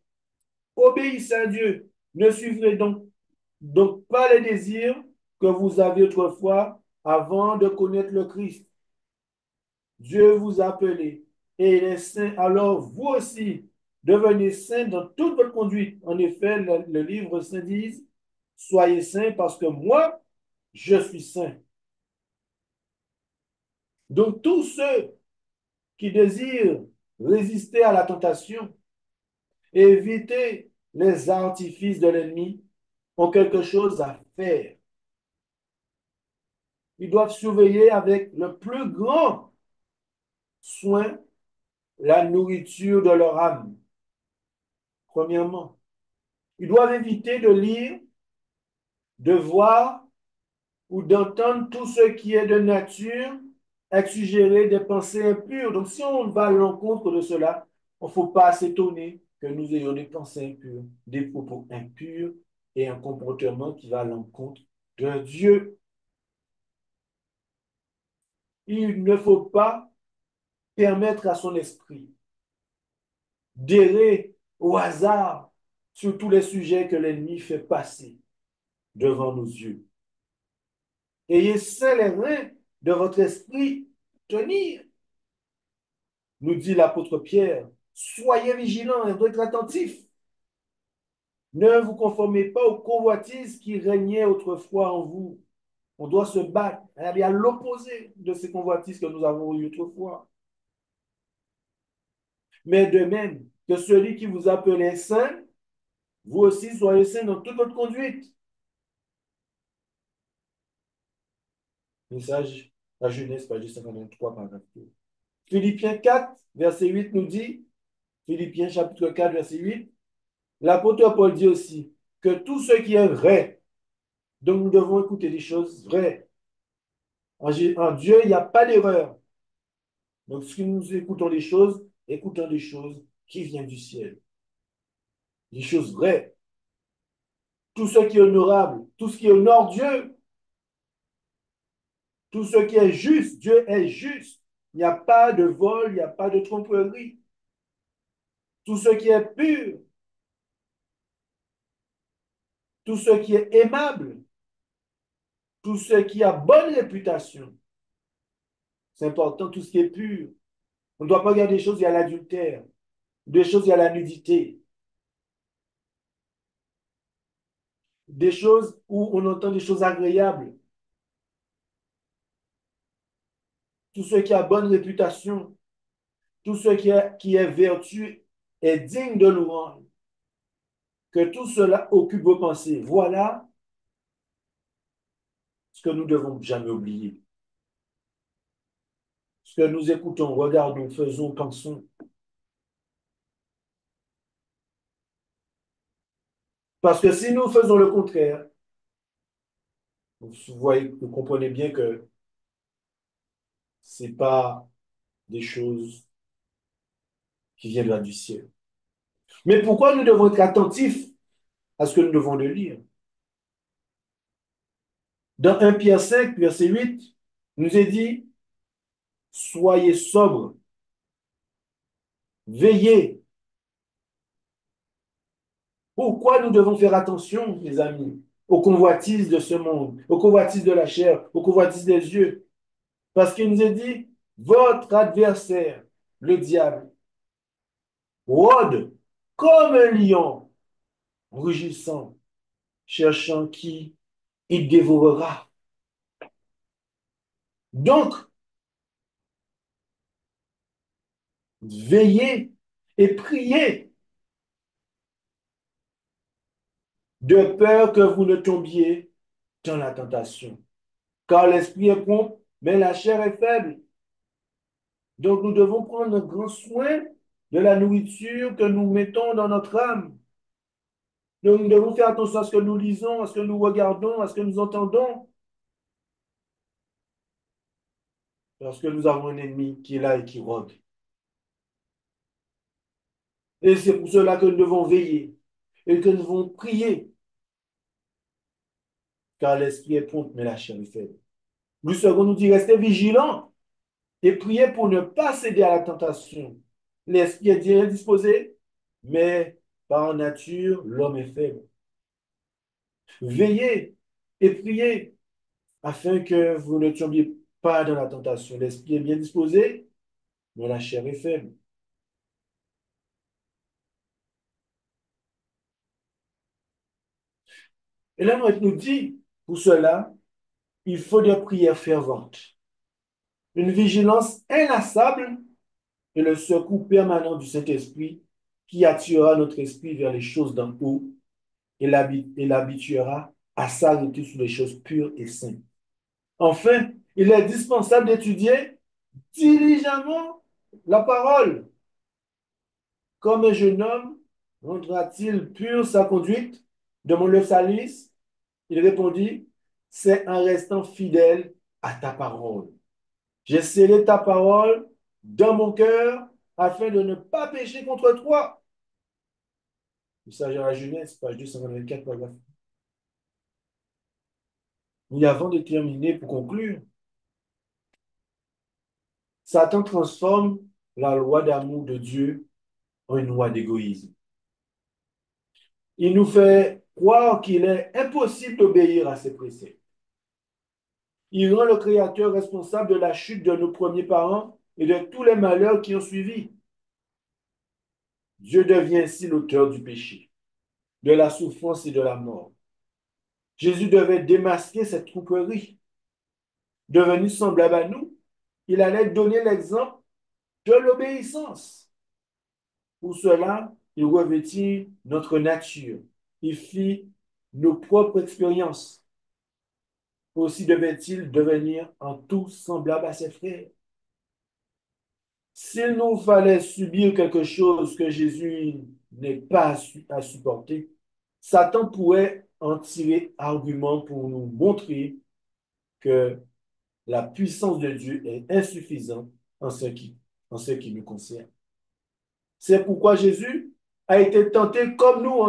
Obéissez à Dieu, ne suivrez donc pas les désirs que vous aviez autrefois avant de connaître le Christ. Dieu vous a appelé et il est saint, alors vous aussi devenez saints dans toute votre conduite. En effet, le livre saint dit, soyez saints parce que moi, je suis saint. Donc tous ceux qui désirent résister à la tentation et éviter les artifices de l'ennemi ont quelque chose à faire. Ils doivent surveiller avec le plus grand soin la nourriture de leur âme. Premièrement, ils doivent éviter de lire, de voir ou d'entendre tout ce qui est de nature à suggérer des pensées impures. Donc, si on va à l'encontre de cela, il ne faut pas s'étonner que nous ayons des pensées impures, des propos impurs et un comportement qui va à l'encontre de Dieu. Il ne faut pas permettre à son esprit d'errer au hasard sur tous les sujets que l'ennemi fait passer devant nos yeux. Ayez saint les reins de votre esprit tenir, nous dit l'apôtre Pierre. Soyez vigilants et être attentifs. Ne vous conformez pas aux convoitises qui régnaient autrefois en vous. On doit se battre, aller à l'opposé de ces convoitises que nous avons eues autrefois. Mais de même que celui qui vous appelait saint, vous aussi soyez saints dans toute votre conduite. Message à Genèse, page 53, paragraphe 2. Philippiens 4, verset 8 nous dit, Philippiens chapitre 4, verset 8, l'apôtre Paul dit aussi que tout ce qui est vrai, donc nous devons écouter des choses vraies. En Dieu, il n'y a pas d'erreur. Donc si nous écoutons des choses qui viennent du ciel, des choses vraies. Tout ce qui est honorable, tout ce qui honore Dieu, tout ce qui est juste, Dieu est juste. Il n'y a pas de vol, il n'y a pas de tromperie. Tout ce qui est pur, tout ce qui est aimable, tout ce qui a bonne réputation. C'est important, tout ce qui est pur. On ne doit pas regarder des choses, il y a l'adultère. Des choses, il y a la nudité. Des choses où on entend des choses agréables. Tout ce qui a bonne réputation, tout ce qui est vertu est digne de louange. Que tout cela occupe vos pensées. Voilà ce que nous ne devons jamais oublier. Ce que nous écoutons, regardons, faisons, pensons. Parce que si nous faisons le contraire, vous voyez, vous comprenez bien que ce n'est pas des choses qui viennent du ciel. Mais pourquoi nous devons être attentifs à ce que nous devons le lire? Dans 1 Pierre 5, verset 8, nous est dit, soyez sobres, veillez. Pourquoi nous devons faire attention, mes amis, aux convoitises de ce monde, aux convoitises de la chair, aux convoitises des yeux? Parce qu'il nous est dit, votre adversaire, le diable, rôde comme un lion, rugissant, cherchant qui il dévorera. Donc, veillez et priez de peur que vous ne tombiez dans la tentation. Car l'esprit est prompt, mais la chair est faible. Donc, nous devons prendre un grand soin de la nourriture que nous mettons dans notre âme. Donc, nous devons faire attention à ce que nous lisons, à ce que nous regardons, à ce que nous entendons, parce que nous avons un ennemi qui est là et qui rôde. Et c'est pour cela que nous devons veiller et que nous devons prier, car l'esprit est prompt, mais la chair est faible. Le second nous dit, restez vigilants et priez pour ne pas céder à la tentation. L'esprit est bien disposé, mais par nature, l'homme est faible. Veillez et priez afin que vous ne tombiez pas dans la tentation. L'esprit est bien disposé, mais la chair est faible. Et là, il nous dit, pour cela, il faut des prières ferventes, une vigilance inlassable et le secours permanent du Saint-Esprit qui attirera notre esprit vers les choses d'en haut et l'habituera à s'arrêter sur les choses pures et saintes. Enfin, il est indispensable d'étudier diligemment la parole. Comme un jeune homme rendra-t-il pure sa conduite? Demande le Salis. Il répondit, c'est en restant fidèle à ta parole. J'ai scellé ta parole dans mon cœur afin de ne pas pécher contre toi. Il s'agit de la Genèse, page 224, paragraphe. Et avant de terminer, pour conclure, Satan transforme la loi d'amour de Dieu en une loi d'égoïsme. Il nous fait croire qu'il est impossible d'obéir à ses préceptes. Il rend le Créateur responsable de la chute de nos premiers parents et de tous les malheurs qui ont suivi. Dieu devient ainsi l'auteur du péché, de la souffrance et de la mort. Jésus devait démasquer cette tromperie. Devenu semblable à nous, il allait donner l'exemple de l'obéissance. Pour cela, il revêtit notre nature. Il fit nos propres expériences. Aussi devait-il devenir en tout semblable à ses frères. S'il nous fallait subir quelque chose que Jésus n'est pas à supporter, Satan pourrait en tirer argument pour nous montrer que la puissance de Dieu est insuffisante en ce qui nous concerne. C'est pourquoi Jésus a été tenté comme nous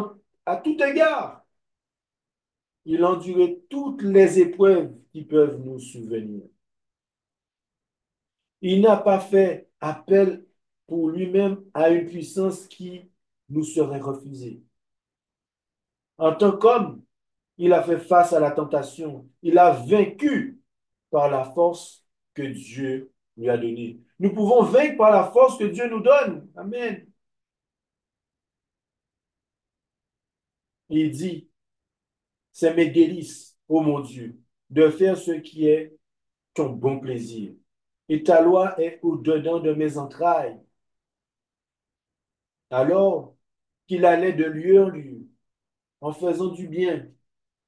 à tout égard. Il a enduré toutes les épreuves qui peuvent nous survenir. Il n'a pas fait appel pour lui-même à une puissance qui nous serait refusée. En tant qu'homme, il a fait face à la tentation. Il a vaincu par la force que Dieu lui a donnée. Nous pouvons vaincre par la force que Dieu nous donne. Amen. Il dit, c'est mes délices, ô mon Dieu, de faire ce qui est ton bon plaisir. Et ta loi est au-dedans de mes entrailles. Alors qu'il allait de lieu en lieu, en faisant du bien,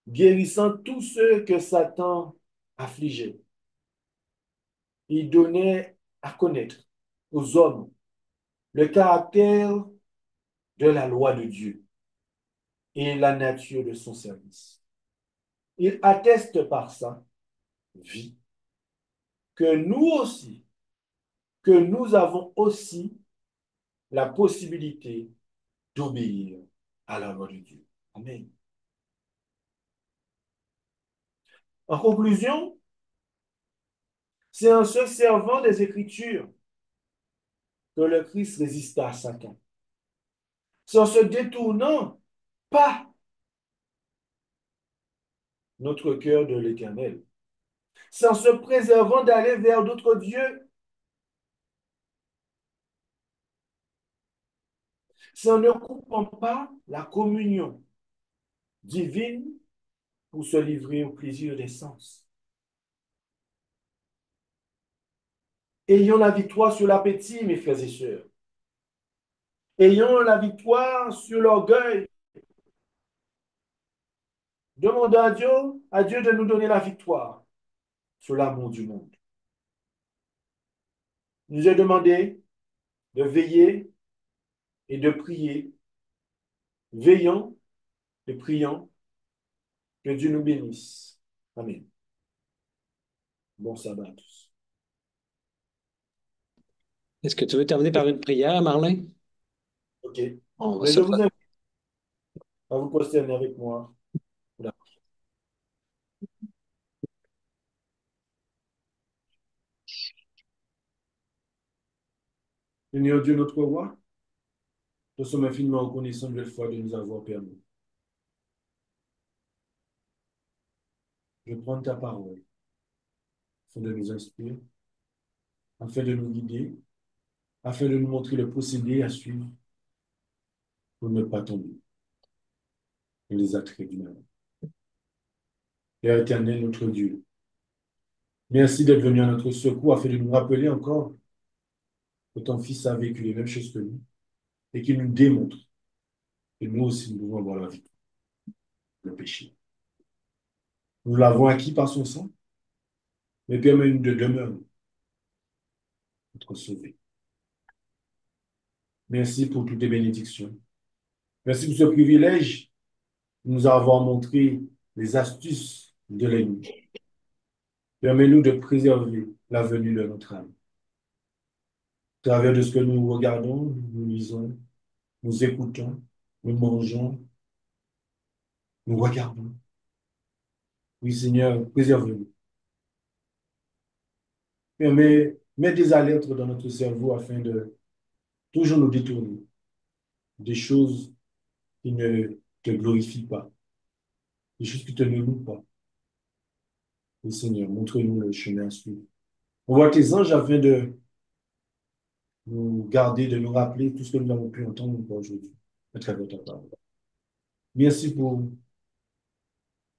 guérissant tous ceux que Satan affligeait. Il donnait à connaître aux hommes le caractère de la loi de Dieu et la nature de son service. Il atteste par sa vie que nous aussi, que nous avons aussi la possibilité d'obéir à la loi de Dieu. Amen. En conclusion, c'est en se servant des Écritures que le Christ résista à Satan. C'est en se détournant pas notre cœur de l'Éternel. C'est en se préservant d'aller vers d'autres dieux. C'est en ne coupant pas la communion divine pour se livrer au plaisir des sens. Ayons la victoire sur l'appétit, mes frères et sœurs. Ayons la victoire sur l'orgueil. Demandons à Dieu de nous donner la victoire sur l'amour du monde. Il nous est demandé de veiller et de prier, veillant et priant que Dieu nous bénisse. Amen. Bon sabbat à tous. Est-ce que tu veux terminer par une prière, Marlin? OK. On va Mais se je faire. vous invite à vous prosterner avec moi. Voilà. Seigneur Dieu, notre roi, nous sommes infiniment reconnaissants de foi de nous avoir permis. Je prends ta parole afin de nous instruire, afin de nous guider, afin de nous montrer le procédé à suivre pour ne pas tomber dans les attraits du mal. Père éternel, notre Dieu, merci d'être venu à notre secours afin de nous rappeler encore que ton Fils a vécu les mêmes choses que nous et qu'il nous démontre que nous aussi nous pouvons avoir la vie, le péché. Nous l'avons acquis par son sang, mais permets-nous de demeurer, être sauvés. Merci pour toutes les bénédictions. Merci pour ce privilège de nous avoir montré les astuces de l'ennemi. Permets-nous de préserver la venue de notre âme. À travers de ce que nous regardons, nous lisons, nous écoutons, nous mangeons, nous regardons. Oui, Seigneur, préserve-nous. Mets des alertes dans notre cerveau afin de toujours nous détourner des choses qui ne te glorifient pas, des choses qui ne te louent pas. Oui, Seigneur, montre-nous le chemin à suivre. Envoie tes anges afin de nous garder, de nous rappeler tout ce que nous avons pu entendre aujourd'hui à travers ta parole. Merci pour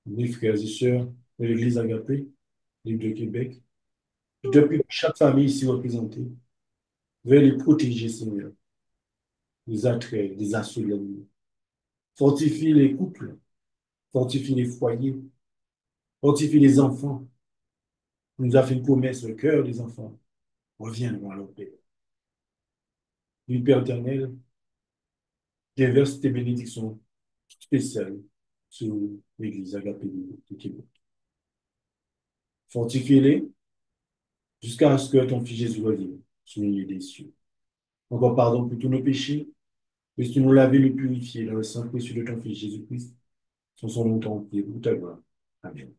mes frères et sœurs de l'Église Agapé, l'île de Québec. Depuis chaque famille ici représentée, veuillez les protéger, Seigneur, des attraits, des assauts de l'ennemi. Fortifie les couples, fortifie les foyers, fortifie les enfants. Tu nous a fait une promesse, le cœur des enfants reviendront à leur Père. Oui, Père éternel, déverse tes bénédictions spéciales sur l'Église Agapé de Québec. Fortifie-les jusqu'à ce que ton Fils Jésus revienne sur les des cieux. Encore pardon pour tous nos péchés, puisque tu nous laver, nous purifier dans le sang précieux de ton Fils Jésus-Christ. Son nom, ton Dieu, pour ta gloire. Amen.